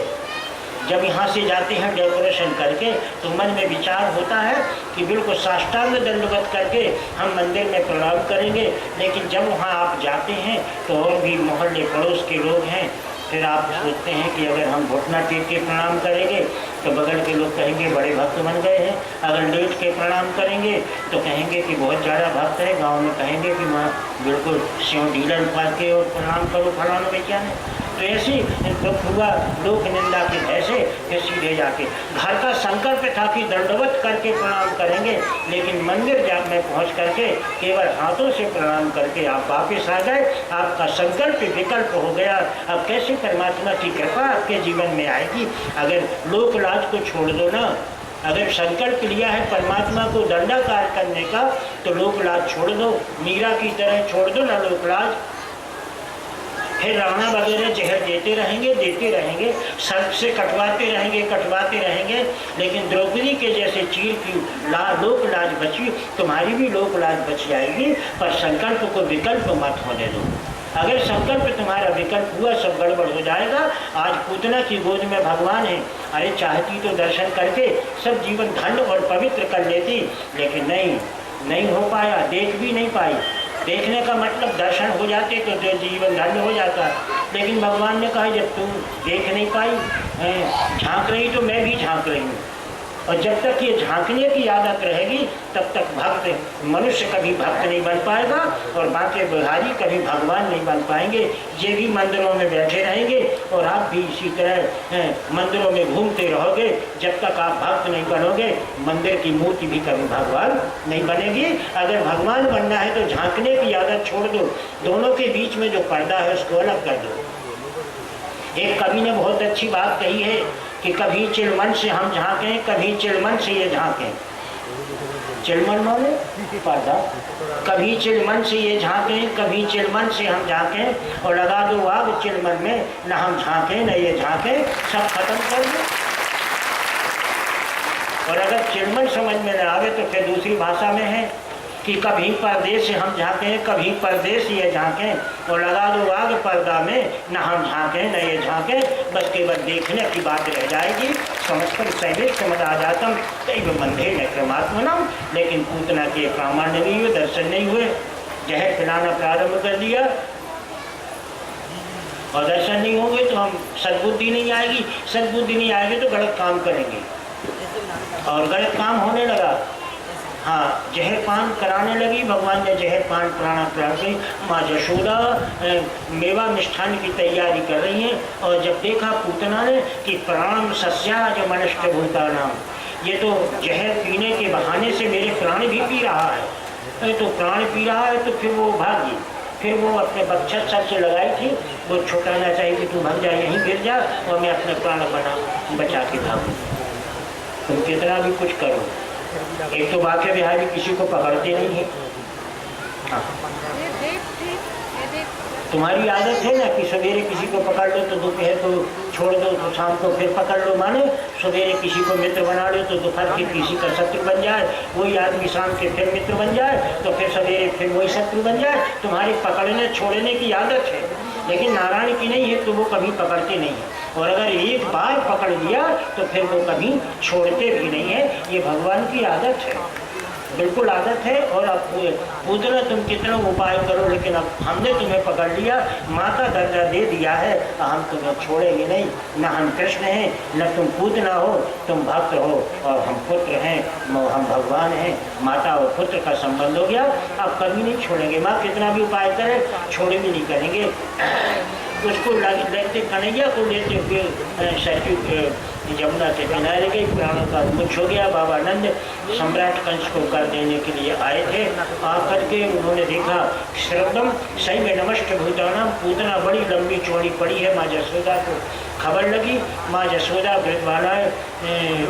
[SPEAKER 4] जब यहाँ से जाते हैं डेकोरेशन करके तो मन में विचार होता है कि बिल्कुल साष्टांग दंडवत करके हम मंदिर में प्रणाम करेंगे, लेकिन जब वहाँ आप जाते हैं तो और भी मोहल्ले पड़ोस के लोग हैं, फिर आप सोचते हैं कि अगर हम घुटना टेक के प्रणाम करेंगे तो बगल के लोग कहेंगे बड़े भक्त बन गए हैं, अगर लेट के प्रणाम करेंगे तो कहेंगे कि बहुत ज़्यादा भक्त है, गांव में कहेंगे कि माँ बिल्कुल स्यों डीलर पाल के और प्रणाम करो फलाना भैया ने। तो ऐसी दुख हुआ लोक निंदा के भय से फिर सीधे जाके घर का संकल्प था कि दंडवत करके प्रणाम करेंगे, लेकिन मंदिर में पहुंच करके केवल हाथों से प्रणाम करके आप वापस आ गए। आपका संकल्प विकल्प हो गया। अब कैसे परमात्मा की कृपा आपके जीवन में आएगी? अगर लोक लाज को छोड़ दो ना, अगर संकल्प लिया है परमात्मा को दंडाकार करने का तो लोक लाज छोड़ दो, मीरा की तरह छोड़ दो ना लोक लाज। फिर राणा वगैरह जहर देते रहेंगे, सर्प से कटवाते रहेंगे, लेकिन द्रौपदी के जैसे चीर की लोक लाज बची, तुम्हारी भी लोक लाज बच जाएगी। पर संकल्प को विकल्प मत होने दो। अगर संकल्प तुम्हारा विकल्प हुआ सब गड़बड़ हो जाएगा। आज पूतना की गोद में भगवान है, अरे चाहती तो दर्शन करके सब जीवन धन्य और पवित्र कर लेती, लेकिन नहीं हो पाया, देख भी नहीं पाई। देखने का मतलब दर्शन हो जाते तो जो जीवन धन्य हो जाता, लेकिन भगवान ने कहा जब तुम देख नहीं पाई, झांक रही तो मैं भी झांक रही हूँ। और जब तक ये झांकने की आदत रहेगी तब तक भक्त मनुष्य कभी भक्त नहीं बन पाएगा और बांके बिहारी कभी भगवान नहीं बन पाएंगे। ये भी मंदिरों में बैठे रहेंगे और आप भी इसी तरह मंदिरों में घूमते रहोगे। जब तक आप भक्त नहीं बनोगे मंदिर की मूर्ति भी कभी भगवान नहीं बनेगी। अगर भगवान बनना है तो झांकने की आदत छोड़ दो, दोनों के बीच में जो पर्दा है उसको अलग कर दो। एक कवि ने बहुत अच्छी बात कही है कि कभी चिलमन से हम झांकें, कभी चिलमन से ये झांकें। चिलमन माने पर्दा। कभी चिलमन से ये झांकें, कभी चिलमन से हम झांकें, और लगा दो आग चिलमन में, न हम झांकें न ये झांकें, सब खत्म कर दो। और अगर चिलमन समझ में न आवे तो फिर दूसरी भाषा में है कि कभी परदेश से हम झांकें, कभी परदेश ये झांकें, और लगा दो आग पर्दा में, न हम झांकें न ये झांकें। बस केवल देखने की बात रह जाएगी। समझकर सहज समझ आ जातम दैव बंधे न क्रमात्मनम। लेकिन पूतना के प्रामाण्य नहीं हुए, दर्शन नहीं हुए, जहर पिलाना प्रारंभ कर दिया और दर्शन नहीं होंगे तो हम सद्बुद्धि नहीं आएगी। सद्बुद्धि नहीं आएगी तो गलत काम करेंगे और गलत काम होने लगा। हाँ, जहर पान कराने लगी। भगवान ने जहर पान कराना प्रारंभ की। माँ यशोदा मेवा मिष्ठान की तैयारी कर रही हैं और जब देखा पूतना ने कि प्राण सस्या जो मनुष्य भूता नाम, ये तो जहर पीने के बहाने से मेरे प्राण भी पी रहा है, तो प्राण पी रहा है तो फिर वो भागी। फिर वो अपने बच्चा सर से लगाई थी, वो छुटाना चाहिए कि तू भाग जा, यहीं गिर जा और मैं अपने प्राण बचा के भागूँ। तुम कितना भी कुछ करो, एक तो बांके बिहारी किसी को पकड़ते नहीं है। हाँ। तुम्हारी आदत है ना कि सवेरे किसी को पकड़ लो तो दोपहर को छोड़ दो तो शाम को फिर पकड़ लो। माने सवेरे किसी को मित्र बना लो तो दोपहर के किसी का शत्रु बन जाए, वही आदमी शाम के फिर मित्र बन जाए तो फिर सवेरे फिर वही शत्रु बन जाए। तुम्हारी पकड़ने छोड़ने की आदत है, लेकिन नारायण की नहीं है तो वो कभी पकड़ते नहीं है। और अगर एक बार पकड़ लिया तो फिर वो कभी छोड़ते भी नहीं है। ये भगवान की आदत है। बिल्कुल आदत है। और अब पूतना तुम कितना उपाय करो, लेकिन अब हमने तुम्हें पकड़ लिया, माँ का दर्जा दे दिया है, हम तुम्हें छोड़ेंगे नहीं। न हम कृष्ण हैं, न तुम पूतना हो, तुम भक्त हो और हम पुत्र हैं, हम भगवान हैं। माता और पुत्र का संबंध हो गया, अब कभी नहीं छोड़ेंगे। माँ कितना भी उपाय करे, छोड़े भी नहीं करेंगे। उसको लेते कन्हैया को लेते हुए सरयू यमुना के किनारे गई, प्राणों का मुझ हो गया। बाबा नंद सम्राट कंस को कर देने के लिए आए थे। आकर के उन्होंने देखा श्रद्धम सही में नमस्त भूताना, पूतना बड़ी लंबी चौड़ी पड़ी है। माँ यशोदा को खबर लगी, माँ यशोदा वृद्धबालाएँ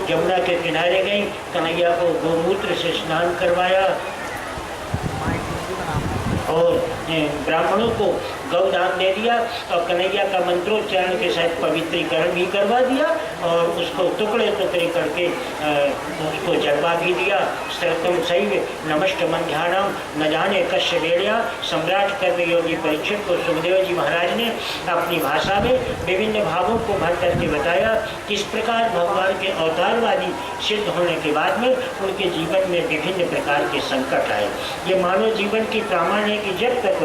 [SPEAKER 4] यमुना के किनारे गई, कन्हैया को गोमूत्र से स्नान करवाया और ब्राह्मणों को गौदान दे दिया और कन्हैया का मंत्रोच्चारण के साथ पवित्रीकरण भी करवा दिया और उसको टुकड़े टुकड़े करके उसको जलवा भी दिया। श्रद्धम शैव नमस्त मंध्यानम न जाने कश्य वेड़िया। सम्राट कर्मयोगी परीक्षित को सुखदेव जी महाराज ने अपनी भाषा में विभिन्न भावों को भर करके बताया, किस प्रकार भगवान के अवतारवादी सिद्ध होने के बाद में उनके जीवन में विभिन्न प्रकार के संकट आए। ये मानव जीवन की प्रामाण है कि जब तक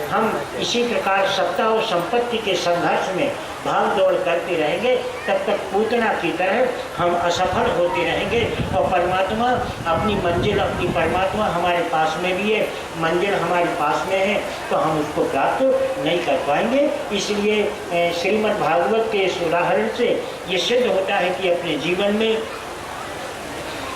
[SPEAKER 4] हम इसी प्रकार सत्ता और संपत्ति के संघर्ष में भाग दौड़ करते रहेंगे, तब तक पूतना की तरह हम असफल होते रहेंगे। और परमात्मा अपनी मंजिल, अपनी परमात्मा हमारे पास में भी है, मंजिल हमारे पास में है, तो हम उसको प्राप्त नहीं कर पाएंगे। इसलिए श्रीमद् भागवत के इस उदाहरण से ये सिद्ध होता है कि अपने जीवन में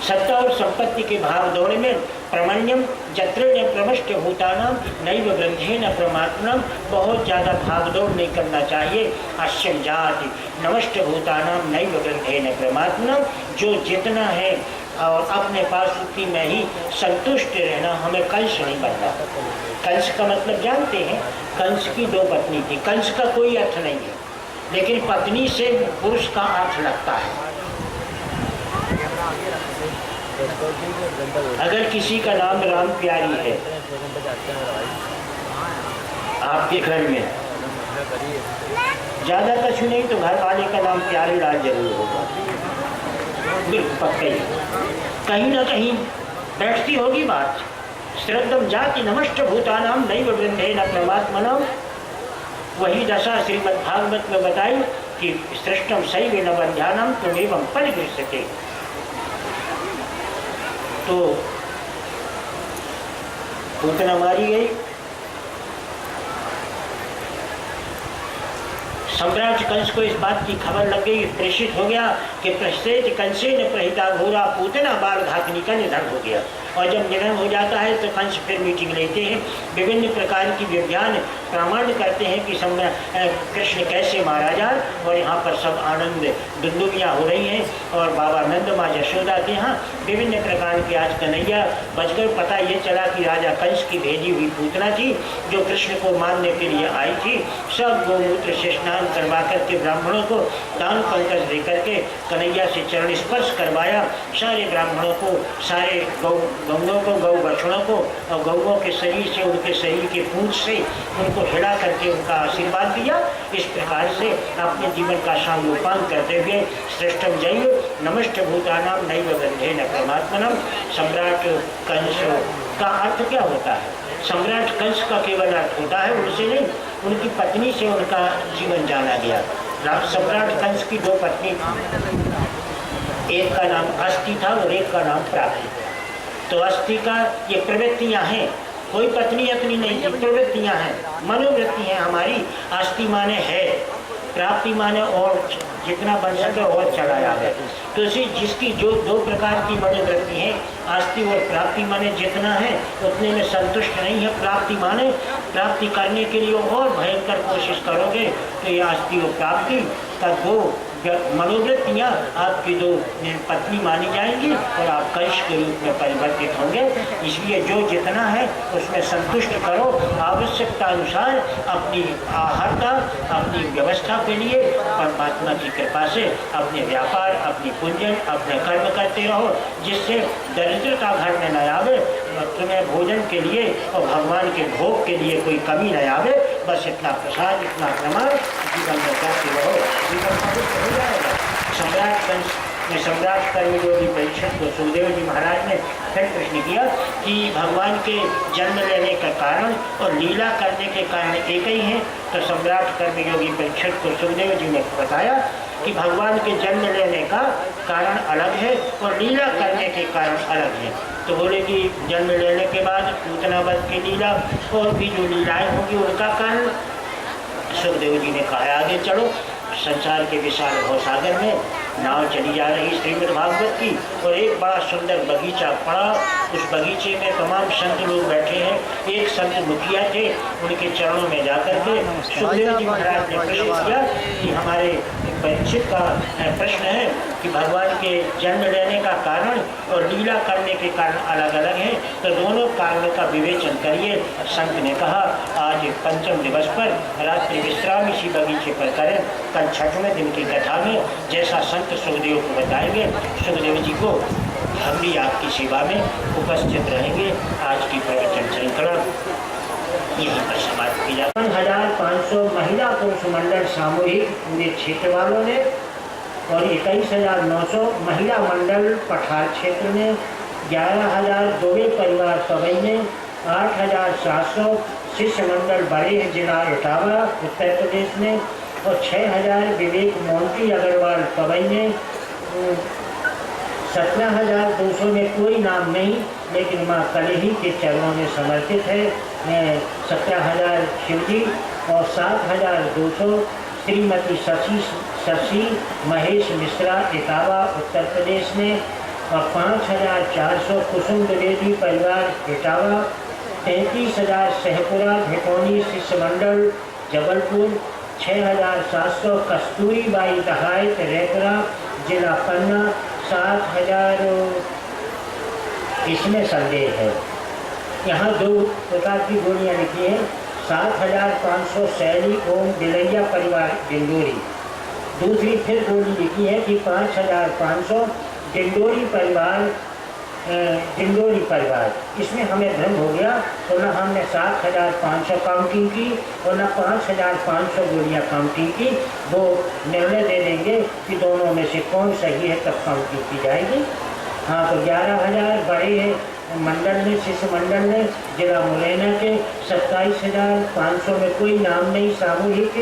[SPEAKER 4] सत्ता और संपत्ति के भाग दौड़ में प्रमण्यम जत्रेण प्रमष्ट भूतानाम नैव ग्रंथेन प्रमात्मनम, बहुत ज़्यादा भाग दौड़ नहीं करना चाहिए। अश्यम जाति नमष्ट भूतानाम नैव ग्रंथेन प्रमात्मनम, जो जितना है और अपने पास उतनी में ही संतुष्ट रहना, हमें कंस नहीं बनना। कंस का मतलब जानते हैं, कंस की 2 पत्नी थी। कंस का कोई अर्थ नहीं है, लेकिन पत्नी से पुरुष का अर्थ लगता है। अगर किसी का नाम राम प्यारी है आपके घर में, ज़्यादा कुछ नहीं तो घर वाले का नाम प्यारे लाल जरूर होगा, बिल्कुल पक्का ही। कहीं ना कहीं बैठती होगी बात। श्रद्धम जाति नमस्त भूतानाम नैव ग्रंथेन प्रमात्मनम, वही दशा श्रीमद् भागवत में बताई कि सृष्टम शैव न बंध्यानम त्वमेवं परिगृह्यते। तो पूतना मारी गई। सम्राट कंस को इस बात की खबर लग गई, प्रेषित हो गया कि प्रसेत कंसे ने प्रहिता घोरा पूतना बाल घातनी का निधन हो गया। और जब निधन हो जाता है तो कंस फिर मीटिंग लेते हैं, विभिन्न प्रकार की विज्ञान प्रमाण करते हैं कि कृष्ण कैसे मारा जाए। और यहाँ पर सब आनंद दुंदुभियाँ हो रही हैं। और बाबा नंद माँ यशोदा के यहाँ विभिन्न प्रकार की आज कन्हैया बचकर पता ये चला कि राजा कंस की भेजी हुई पूतना थी जो कृष्ण को मारने के लिए आई थी। सब गोमूत्र से स्नान करवा करके ब्राह्मणों को दान पंकज दे करके कन्हैया से चरण स्पर्श करवाया। सारे ब्राह्मणों को, सारे गौओं को, गौ बछड़ों को और गौओं के शरीर से, उनके शरीर के पूंछ से उनको हिला करके उनका आशीर्वाद दिया। इस प्रकार से अपने जीवन का सांगोपांग करते हुए श्रेष्ठम जैव नमस्त भूतानाम नैव ग्रंथेन प्रमात्मनम। सम्राट कंस का अर्थ क्या होता है? सम्राट कंस का केवल अर्थ होता है उनसे नहीं, उनकी पत्नी से उनका जीवन जाना गया। सम्राट कंस की 2 पत्नी थी, एक का नाम अस्थि था और एक का नाम प्राप्ति। तो अस्थि का ये प्रवृत्तियाँ हैं, कोई पत्नी अपनी नहीं थी, प्रवृत्तियाँ हैं, मनोवृत्ति हैं हमारी। अस्थि माने है, प्राप्ति माने और जितना बन सके और चलाया है। तो इसी जिसकी जो 2 प्रकार की मनोवृत्ति है, अस्थि और प्राप्ति माने जितना है उतने में संतुष्ट नहीं है। प्राप्ति माने प्राप्ति करने के लिए और भयंकर कोशिश करोगे तो ये अस्थि और प्राप्ति का 2 मनोवृत्तियाँ आपकी 2 पत्नी मानी जाएंगी और आप कंस के रूप में परिवर्तित होंगे। इसलिए जो जितना है उसमें संतुष्ट करो, आवश्यकता अनुसार अपनी आहारता, अपनी व्यवस्था के लिए परमात्मा की कृपा से अपने व्यापार, अपनी पूंजन, अपने कर्म करते रहो, जिससे दरिद्रता घर में न आवे, तुम्हें भोजन के लिए और भगवान के भोग के लिए कोई कमी न आवे। बस इतना प्रसाद, इतना प्रमाण जीवन में करते रहो, जीवन हो जाएगा। सम्राट कंस में सम्राट कर्मयोगी परीक्षित को सुखदेव जी महाराज ने फिर प्रश्न किया कि भगवान के जन्म लेने का कारण और लीला करने के कारण एक ही है। तो सम्राट कर्मयोगी परीक्षित को सुखदेव जी ने बताया कि भगवान के जन्म लेने का कारण अलग है और लीला करने के कारण अलग है। तो बोले कि जन्म लेने के बाद पूतना वध की लीला और भी जो लीलाएं होंगी उनका कारण। सुखदेव जी ने कहा आगे चलो। संसार के विशाल भवसागर में नाव चली जा रही श्रीमद् भागवत की और एक बड़ा सुंदर बगीचा पड़ा। उस बगीचे में तमाम संत लोग बैठे हैं। एक संत मुखिया थे, उनके चरणों में जाकर के सुखदेव जी महाराज ने प्रश्न किया कि हमारे परीक्षित का प्रश्न है कि भगवान के जन्म लेने का कारण और लीला करने के कारण अलग अलग है, तो दोनों कारणों का विवेचन करिए। संत ने कहा आज पंचम दिवस पर रात्रि विश्राम इसी बगीचे पर करें। कल छठवें दिन की कथा में जैसा संत सुखदेव को बताएंगे, सुखदेव जी को हम भी आपकी सेवा में उपस्थित रहेंगे। आज की प्रवचन श्रृंखला यहीं पर समाप्त की जाती है। 1500 महिला पुरुष मंडल सामूहिक पूरे क्षेत्र वालों ने और 21,900 महिला मंडल पठार क्षेत्र में, 11,000 दोवे परिवार सभई में, 8,700 शिष्य मंडल बड़े जिला इटावा उत्तर प्रदेश में और 6,000 विवेक मोंटी अग्रवाल पवई में। 17,200 में कोई नाम नहीं, लेकिन माँ कलेही के चरणों में समर्पित है। 17,000 शिवजी और 7,200 श्रीमती शशि महेश मिश्रा इटावा उत्तर प्रदेश में और 5,400 कुसुम द्विवेदी परिवार इटावा। 33,000 सहपुरा भिटौनी शिष्य मंडल जबलपुर। 6,700 कस्तूरी बाई दहायत रेतरा जिला पन्ना। 7,000 इसमें संदेह है, यहाँ 2 प्रकार की गोलियाँ लिखी हैं। 7,500 शैली ओम बिलैया परिवार डिंडोरी। दूसरी फिर गोली लिखी है कि 5,500 डिंडोरी परिवार। इसमें हमें भ्रम हो गया, तो न हमने 7,500 काउंटिंग की और न 5,500 गोलियाँ काउंटिंग की। वो निर्णय दे देंगे कि दोनों में से कौन सही है, तब काउंटिंग की जाएगी। हाँ, तो 11,000 बड़े मंडल में शिष्य मंडल में जिला मुरैना के। 27,500 में कोई नाम नहीं सामूहिक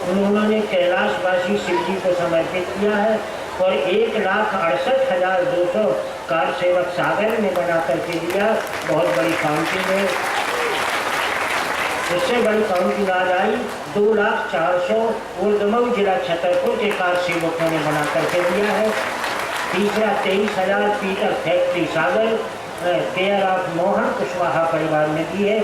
[SPEAKER 4] उन्होंने कैलाशवासी शिव जी को समर्पित किया है। और 1,68,200 कार सेवक सागर में बना करके दिया। बहुत बड़ी काउंटिंग है। उससे बड़ी काउंटिंग आज आई 2,04,000 उर्दमऊ जिला छतरपुर के कार सेवकों ने बना करके दिया है। तीसरा 23,000 Peter factory Sagar care of Mohan Kushwaha परिवार ने दी है।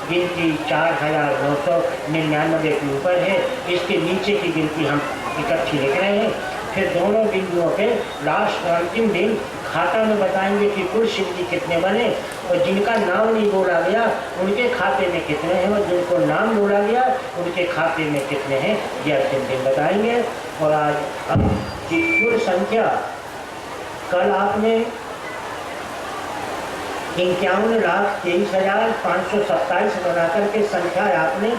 [SPEAKER 4] गिनती 4,999 के ऊपर है। इसके नीचे की गिनती हम इकट्ठी लिख रहे हैं। फिर दोनों बिंदुओं के लास्ट अंतिम दिन खाता में बताएंगे कि कुल शिव जी कितने बने और जिनका नाम नहीं बोला गया उनके खाते में कितने हैं और जिनको नाम बोला गया उनके खाते में कितने हैं, यह अंतिम दिन बताएंगे। और आज अब की कुल संख्या, कल आपने 51,23,527 बनाकर के संख्या आपने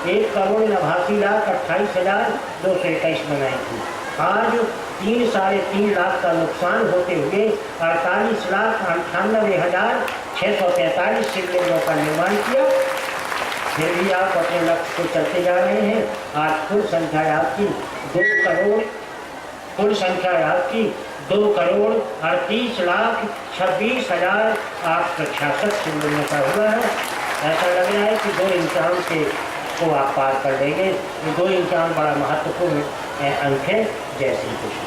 [SPEAKER 4] 1,89,28,221 बनाई थी। आज 3-3.5 लाख का नुकसान होते हुए 48,98,643 शिवलिंगों का निर्माण किया। फिर भी आप अपने लक्ष्य को चलते जा रहे हैं। आज कुल संख्या आपकी 2,38,26,866 शिवलिंगों का हुआ है। ऐसा लग रहा है कि 2 इम्तिहान को आप पार कर लेंगे। ये 2 इम्तिहान बड़ा महत्वपूर्ण अंक है। जय श्री कृष्ण।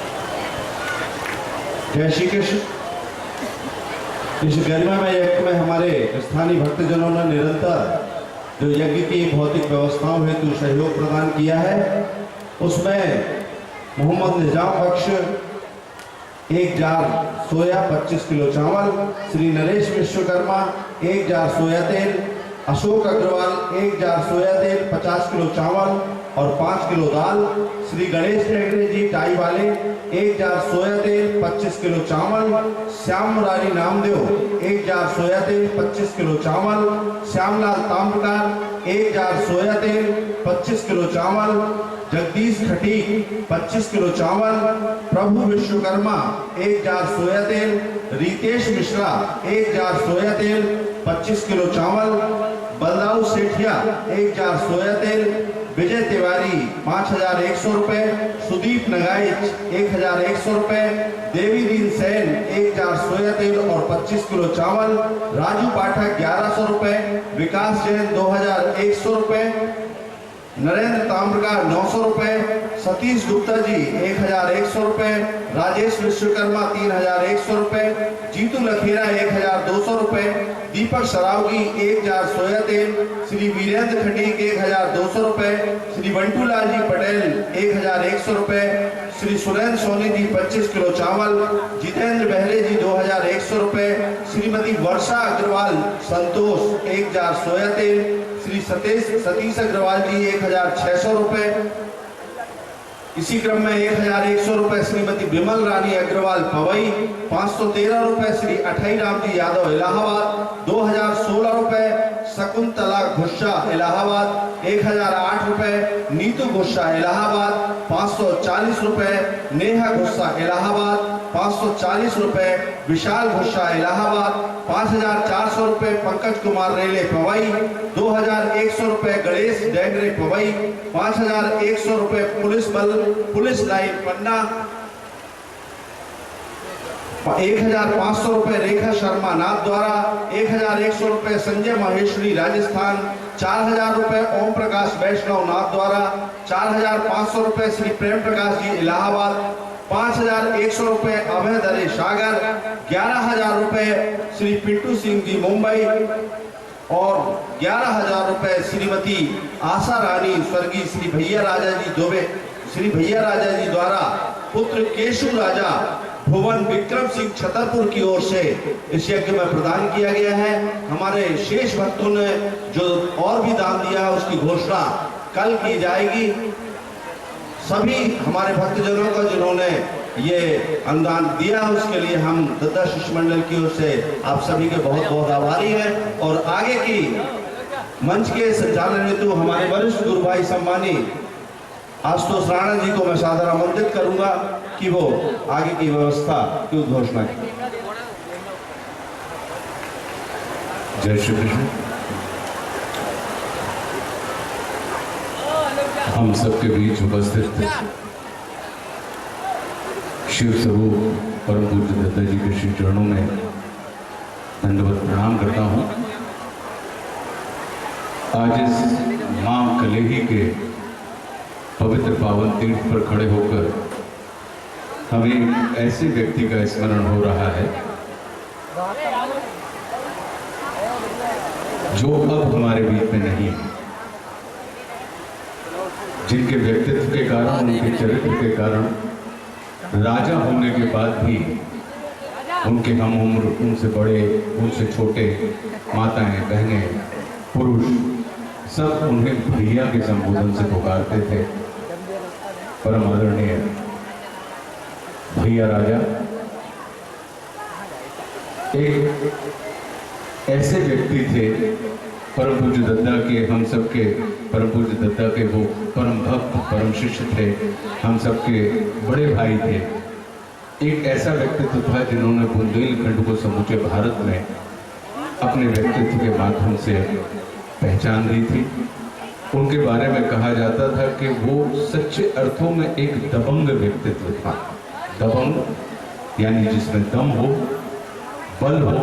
[SPEAKER 5] जय श्री कृष्ण। इस गरिमामय यज्ञ में हमारे स्थानीय भक्तजनों ने निरंतर जो यज्ञ की भौतिक व्यवस्थाओं हेतु सहयोग प्रदान किया है, उसमें मोहम्मद निजाम बख्श 1 जार सोया 25 किलो चावल, श्री नरेश विश्वकर्मा 1 जार सोया तेल, अशोक अग्रवाल 1 जार सोया तेल, 50 किलो चावल और 5 किलो दाल। श्री गणेश टेंगरे जी टाई वाले 1 जार सोया तेल, 25 किलो चावल। श्याम मुरारी नामदेव 1 जार सोया तेल, 25 किलो चावल। श्यामलाल ताम्रकार 1 जार सोया तेल, 25 किलो चावल। जगदीश खटीक 25 किलो चावल। प्रभु विश्वकर्मा 1 जार सोया तेल। रितेश मिश्रा 1 जार सोया तेल, 25 किलो चावल। बलदाऊ सेठिया 1 जार सोया तेल। विजय तिवारी 5100 रुपए। सुदीप नगाइच 1100 रुपए। देवी दीन सेन 1 जार सोया तेल और 25 किलो चावल। राजू पाठक 1100 रुपए। विकास जैन 2100 रुपए। नरेंद्र ताम्रकार 900 रुपए। सतीश गुप्ता जी 1100 रुपए। राजेश विश्वकर्मा 3100 रुपए। जीतू लखेरा 1200 रुपए। दीपक सरावगी 1 जार सोया तेल। श्री वीरेंद्र खटीक 1200 रुपए। श्री बंटूलाल जी पटेल 1100 रुपए। श्री सुरेंद्र सोनी जी 25 किलो चावल। जितेंद्र बहरे जी 2100 रुपए। श्रीमती वर्षा अग्रवाल संतोष 1 जार सोया तेल। श्री सतीश अग्रवाल जी 1600 रुपए। इसी क्रम में 1100 रुपए श्रीमती विमल रानी अग्रवाल पवई। 513 रुपए श्री अठाई राम जी यादव इलाहाबाद। 2016 रुपए शकुंतला घुस्सा इलाहाबाद। 1008 रुपए नीतू घुस्सा इलाहाबाद। 540 रुपए नेहा घुस्सा इलाहाबाद। 540 रुपए विशाल घुस्सा इलाहाबाद। 5400 रुपए पंकज कुमार रेले पवई। 2100 रुपए गणेश डेंगरे पवई। 5100 रुपए पुलिस लाइन पन्ना। 1500 रुपए रेखा शर्मा नाथ द्वारा। 1100 रुपए संजय महेश्वरी राजस्थान। 4000 रुपए ओम प्रकाश वैष्णव नाथ द्वारा। 4500 रुपए श्री प्रेम प्रकाश जी इलाहाबाद। 5100 रुपए अभय दरे सागर। 11000 रुपए श्री पिंटू सिंह जी मुंबई और 11000 रुपए श्रीमती आशा रानी स्वर्गीय श्री भैया राजा जी दुबे श्री भैया राजा जी द्वारा पुत्र केशु राजा भुवन विक्रम सिंह छतरपुर की ओर से इस यज्ञ में प्रदान किया गया है। हमारे शेष भक्तों ने जो और भी दान दिया है उसकी घोषणा कल की जाएगी। सभी हमारे भक्तजनों का जिन्होंने ये अनुदान दिया उसके लिए हम दद्दा शिष्य मंडल की ओर से आप सभी के बहुत बहुत आभारी हैं। और आगे की मंच के संचालन हेतु हमारे वरिष्ठ गुरु भाई सम्मानी आशुतोष राणा जी को मैं सादर आमंत्रित करूंगा कि वो आगे की व्यवस्था की उद्घोषणा करें।
[SPEAKER 6] जय श्री कृष्ण। हम सबके बीच उपस्थित शिव स्वरूप परम पूज्य दत्ता जी के श्री चरणों में दंडवत प्रणाम करता हूँ। आज इस मां कलेही के पवित्र पावन तीर्थ पर खड़े होकर हमें ऐसे व्यक्ति का स्मरण हो रहा है जो अब हमारे बीच में नहीं है, जिनके व्यक्तित्व के कारण, उनके चरित्र के कारण, राजा होने के बाद भी उनके हम उम्र, उनसे बड़े, उनसे छोटे, माताएं, बहनें, पुरुष सब उन्हें भैया के संबोधन से पुकारते थे। परम आदरणीय भैया राजा एक ऐसे व्यक्ति थे, परम पूज्य दत्ता के, हम सबके परम पूज्य दत्ता के वो परम भक्त, परम शिष्य थे, हम सबके बड़े भाई थे। एक ऐसा व्यक्तित्व था जिन्होंने बुंदेलखंड को समूचे भारत में अपने व्यक्तित्व के माध्यम से पहचान दी थी। उनके बारे में कहा जाता था कि वो सच्चे अर्थों में एक दबंग व्यक्तित्व था। दबंग यानी जिसमें दम हो, बल हो,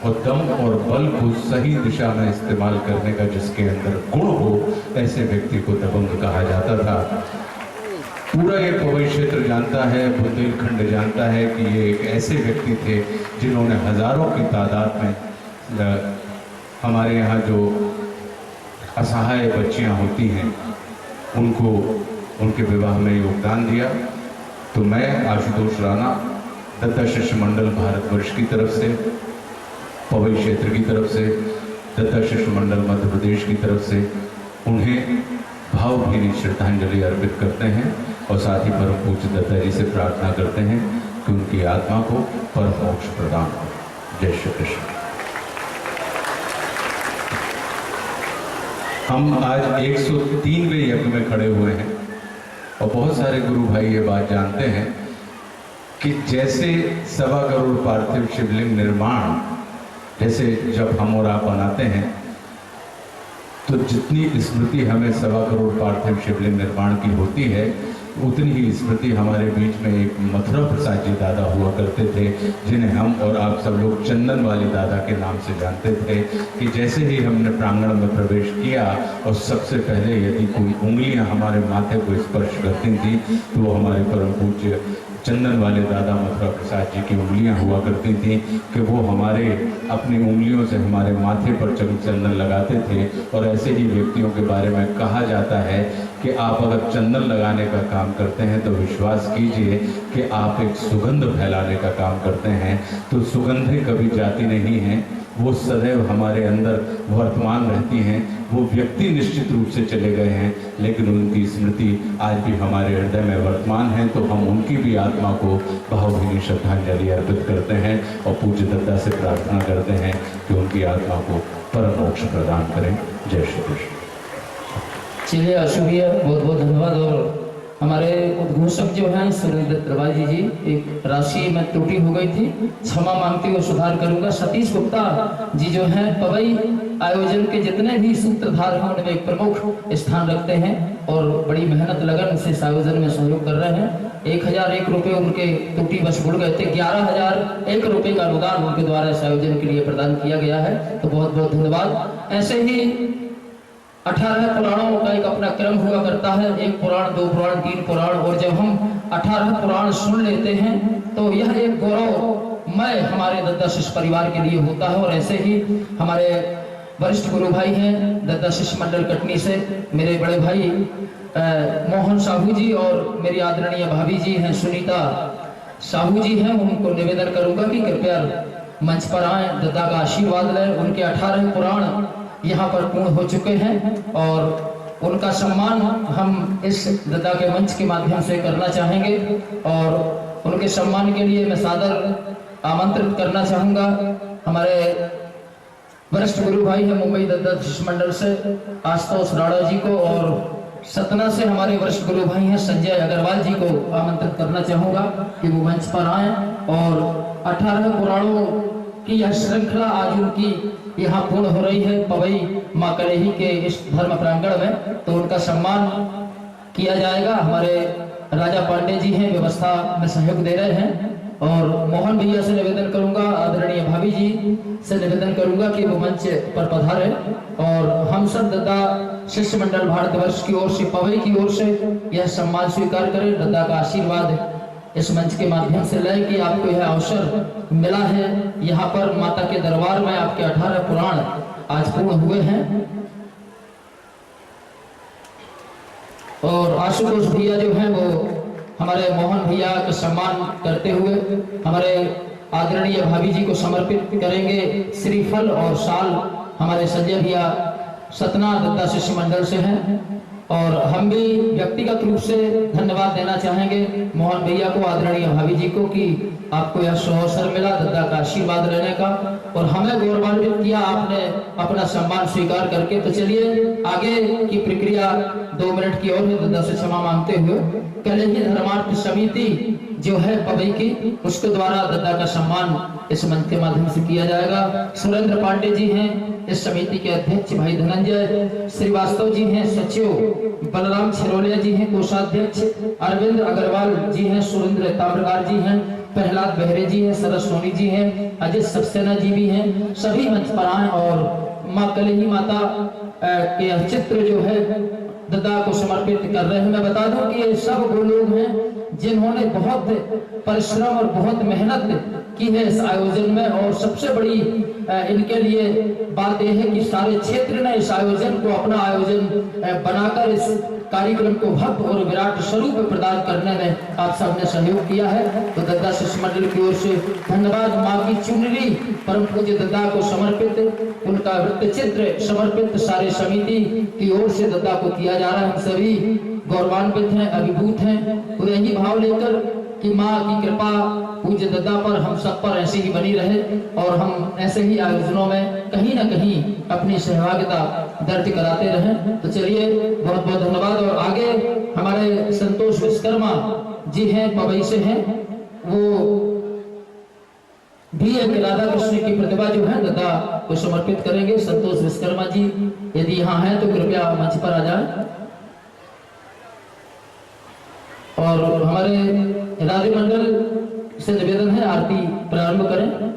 [SPEAKER 6] और दम और बल को सही दिशा में इस्तेमाल करने का जिसके अंदर गुण हो, ऐसे व्यक्ति को दबंग कहा जाता था। पूरा ये पवई क्षेत्र जानता है, बुंदेलखंड जानता है कि ये एक ऐसे व्यक्ति थे जिन्होंने हजारों की तादाद में हमारे यहाँ जो असहाय बच्चियाँ होती हैं उनको उनके विवाह में योगदान दिया। तो मैं आशुतोष राणा दत्ता शिष्य मंडल भारतवर्ष की तरफ से, पवई क्षेत्र की तरफ से दत्ता शिशु मंडल मध्य प्रदेश की तरफ से उन्हें भावभीनी श्रद्धांजलि अर्पित करते हैं और साथ ही परम पूज्य दत्ता जी से प्रार्थना करते हैं कि उनकी आत्मा को परम मोक्ष प्रदान हो। जय श्री कृष्ण। हम आज 103वें यज्ञ में खड़े हुए हैं और बहुत सारे गुरु भाई ये बात जानते हैं कि जैसे 1.25 करोड़ पार्थिव शिवलिंग निर्माण जैसे जब हम और आप बनाते हैं तो जितनी स्मृति हमें 1.25 करोड़ पार्थिव शिवलिंग निर्माण की होती है उतनी ही स्मृति हमारे बीच में एक मथुरा प्रसाद जी दादा हुआ करते थे, जिन्हें हम और आप सब लोग चंदन वाले दादा के नाम से जानते थे। कि जैसे ही हमने प्रांगण में प्रवेश किया और सबसे पहले यदि कोई उंगलियां हमारे माथे को स्पर्श करती थी तो वो हमारे परम पूज्य चंदन वाले दादा मथुरा प्रसाद जी की उंगलियां हुआ करती थी कि वो हमारे अपनी उंगलियों से हमारे माथे पर चंदन लगाते थे। और ऐसे ही व्यक्तियों के बारे में कहा जाता है कि आप अगर चंदन लगाने का काम करते हैं तो विश्वास कीजिए कि आप एक सुगंध फैलाने का काम करते हैं। तो सुगंधें कभी जाती नहीं हैं, वो सदैव हमारे अंदर वर्तमान रहती हैं। वो व्यक्ति निश्चित रूप से चले गए हैं लेकिन उनकी स्मृति आज भी हमारे हृदय में वर्तमान है। तो हम उनकी भी आत्मा को भावभीनी श्रद्धांजलि अर्पित करते हैं और पूज्य दत्ता से प्रार्थना करते हैं कि उनकी आत्मा को परम मोक्ष प्रदान करें। जय श्री कृष्ण।
[SPEAKER 2] चलिए शुक्रिया, बहुत बहुत धन्यवाद। और हमारे उद्घोषक जो हैं सुरेंद्र त्रिपाठी जी, एक राशि में त्रुटि हो गई थी, क्षमा मांगते हुए सुधार करूंगा। सतीश गुप्ता जी जो हैं पवई आयोजन के जितने भी सूत्रधार हैं उनमें एक प्रमुख स्थान रखते हैं और बड़ी मेहनत लगन से इस आयोजन में सहयोग कर रहे हैं। 1001 रुपये उनके त्रुटि बस भूल गए थे, 11,001 रुपये का अनुदान उनके द्वारा इस आयोजन के लिए प्रदान किया गया है, तो बहुत बहुत धन्यवाद। ऐसे ही 18 पुराणों का एक अपना क्रम हुआ करता है, 1 पुराण, 2 पुराण, 3 पुराण, और जब हम 18 पुराण सुन लेते हैं तो यह एक गौरवमय हमारे दत्ता शिष्य परिवार के लिए होता है। और ऐसे ही हमारे वरिष्ठ गुरु भाई हैं दत्ता शिष्य मंडल कटनी से, मेरे बड़े भाई मोहन साहू जी और मेरी आदरणीय भाभी जी हैं सुनीता साहू जी हैं, उनको निवेदन करूंगा कि कृपया मंच पर आए, दत्ता का आशीर्वाद लें। उनके 18 पुराण यहाँ पर पूर्ण हो चुके हैं और उनका सम्मान हम इस दत्ता के मंच के माध्यम से करना चाहेंगे और उनके सम्मान के लिए मैं सादर आमंत्रित करना चाहूँगा हमारे वरिष्ठ गुरु भाई हैं मुंबई दत्ता शिष्य मंडल से आशुतोष राणा जी को, और सतना से हमारे वरिष्ठ गुरु भाई हैं संजय अग्रवाल जी को आमंत्रित करना चाहूँगा कि वो मंच पर आएँ। और 18 पुराणों की यह श्रृंखला आज उनकी यहाँ पूर्ण हो रही है पवई माँ कलेही के इस धर्म प्रांगण में, तो उनका सम्मान किया जाएगा। हमारे राजा पांडे जी हैं व्यवस्था में सहयोग दे रहे हैं और मोहन भैया से निवेदन करूंगा, आदरणीय भाभी जी से निवेदन करूंगा कि वो मंच पर पधारे और हम सब दत्ता शिष्य मंडल भारतवर्ष की ओर से पवई की ओर से यह सम्मान स्वीकार करें, दत्ता का आशीर्वाद इस मंच के माध्यम से लें कि आपको यह अवसर मिला है। यहाँ पर माता के दरबार में आपके 18 पुराण आज पूर्ण हुए हैं और आशुतोष भैया जो हैं वो हमारे मोहन भैया का सम्मान करते हुए हमारे आदरणीय भाभी जी को समर्पित करेंगे श्रीफल और शाल। हमारे संजय भैया सतना दत्ता शिष्य मंडल से हैं और हम भी व्यक्तिगत रूप से धन्यवाद देना चाहेंगे मोहन भैया को, आदरणीय भाभी जी को कि आपको यह अवसर मिला दत्ता का आशीर्वाद लेने का और हमें गौरवान्वित किया आपने अपना सम्मान स्वीकार करके। तो चलिए आगे की प्रक्रिया 2 मिनट की और है, दत्ता से क्षमा मांगते हुए कलेही धर्मार्थ समिति जो है पवई की उसके द्वारा दत्ता का सम्मान इस मंच के माध्यम से किया जाएगा। सुरेंद्र पांडे जी हैं इस समिति के अध्यक्ष, भाई धनंजय श्रीवास्तव जी हैं सचिव, बलराम छिरोलिया जी हैं कोषाध्यक्ष, अरविंद अग्रवाल जी हैं, सुरेंद्र ताम्रकार जी हैं, प्रहलाद बहरे जी हैं, सरस सोनी जी हैं, अजित सक्सेना जी भी हैं। सभी मंच पर आए और माँ कलेही माता के चित्र जो है दत्ता को समर्पित कर रहे हैं। मैं बता दूं कि ये सब वो लोग हैं जिन्होंने बहुत परिश्रम और बहुत मेहनत की है इस आयोजन में और सबसे बड़ी इनके लिए बात यह है कि सारे क्षेत्र ने इस आयोजन को अपना आयोजन बनाकर इस कार्यक्रम को भव्य और विराट स्वरूप प्रदान करने में आप सबने सहयोग किया है। तो दद्दा शिष्य मंडल की ओर से धन्यवाद। माँ की चुनरी परम पूज्य दद्दा को समर्पित, उनका वृत्त चित्र समर्पित सारे समिति की ओर से दद्दा को किया जा रहा है। हम सभी गौरवान्वित हैं, अभिभूत हैं। तो यही भाव लेकर कि माँ की कृपा पूज्य दद्दा पर हम सब पर ऐसे ही बनी रहे और हम ऐसे ही आयोजनों में कहीं ना कहीं अपनी सहभागिता दर्ज कराते रहें। तो चलिए, बहुत बहुत धन्यवाद। और आगे हमारे संतोष विश्वकर्मा जी हैं, पवई से हैं, वो भी एक राधा कृष्ण की प्रतिभा जो है दद्दा को समर्पित करेंगे। संतोष विश्वकर्मा जी यदि यहाँ हैं तो कृपया मंच पर आ जाएं। और हमारे राधे मंडल से निवेदन है आरती प्रारंभ करें।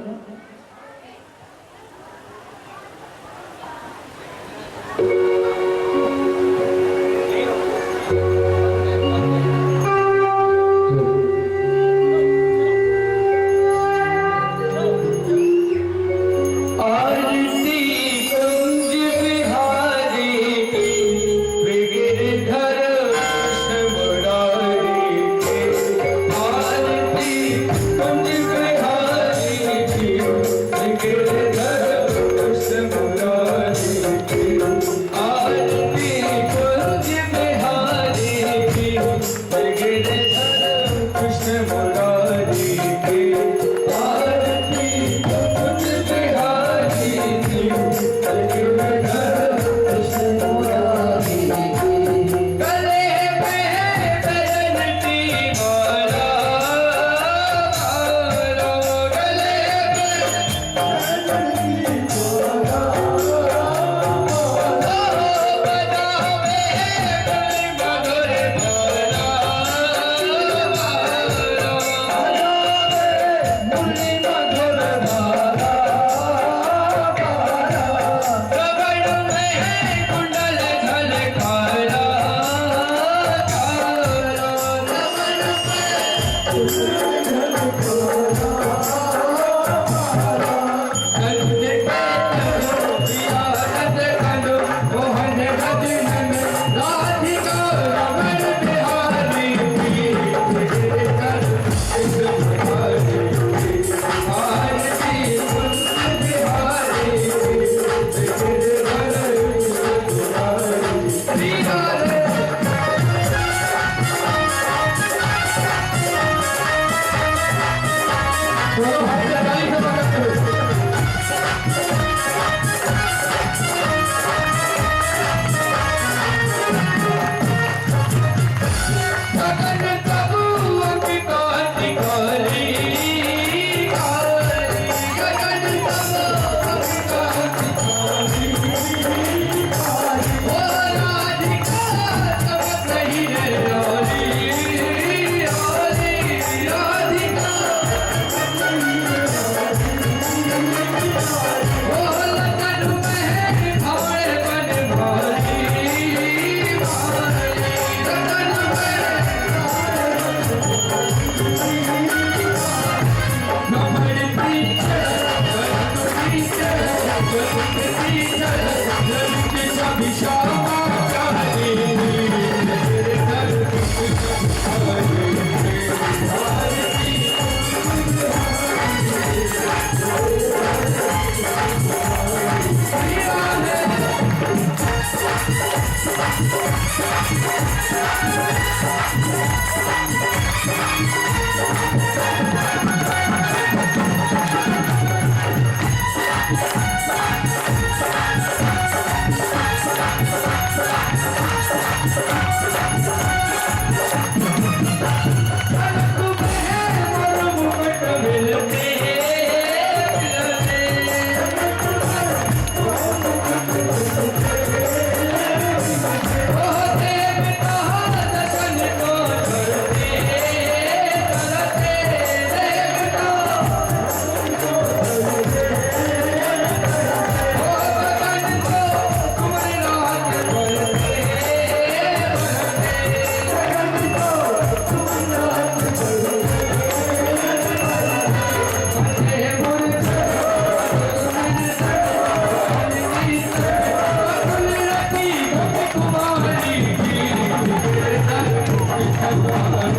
[SPEAKER 7] माता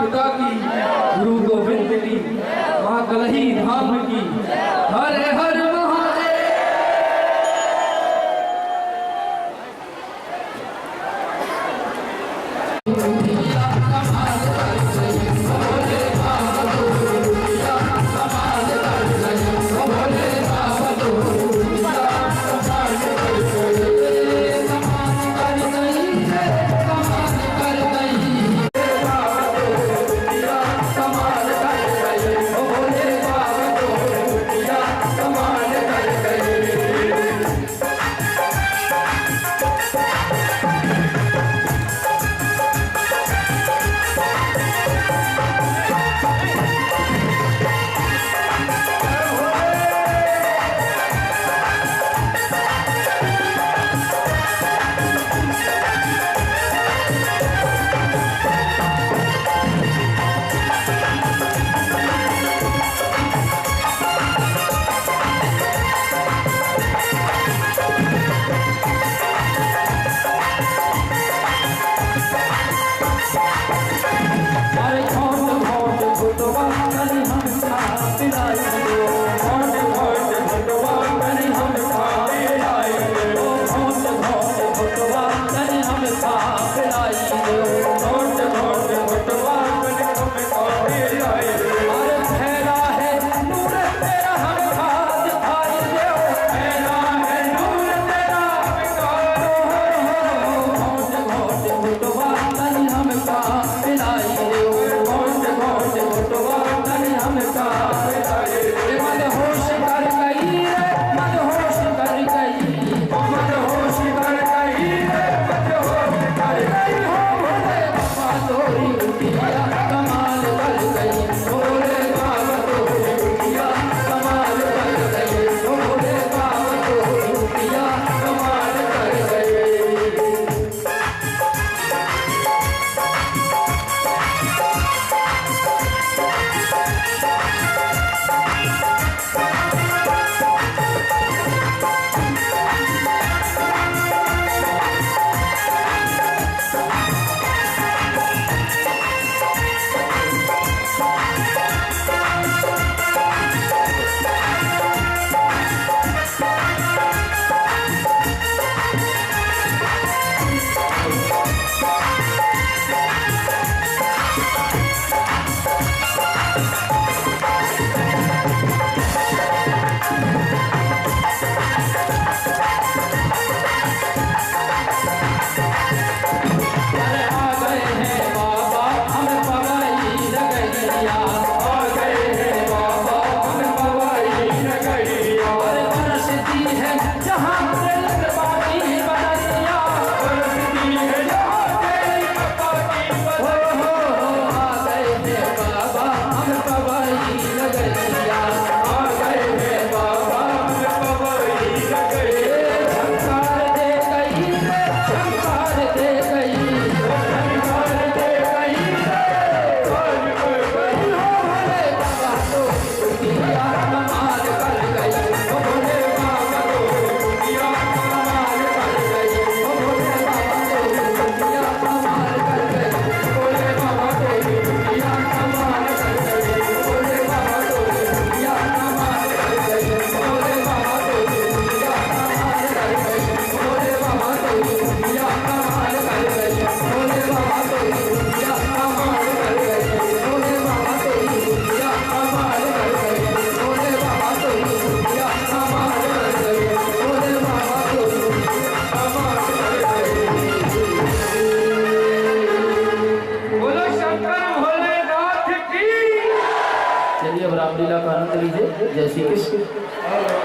[SPEAKER 7] पिता की, गुरु गोविंद की, माँ कलही धाम की, हर हर महादेव।
[SPEAKER 2] अब रामलीला का आनंद लीजिए। जय श्री कृष्ण।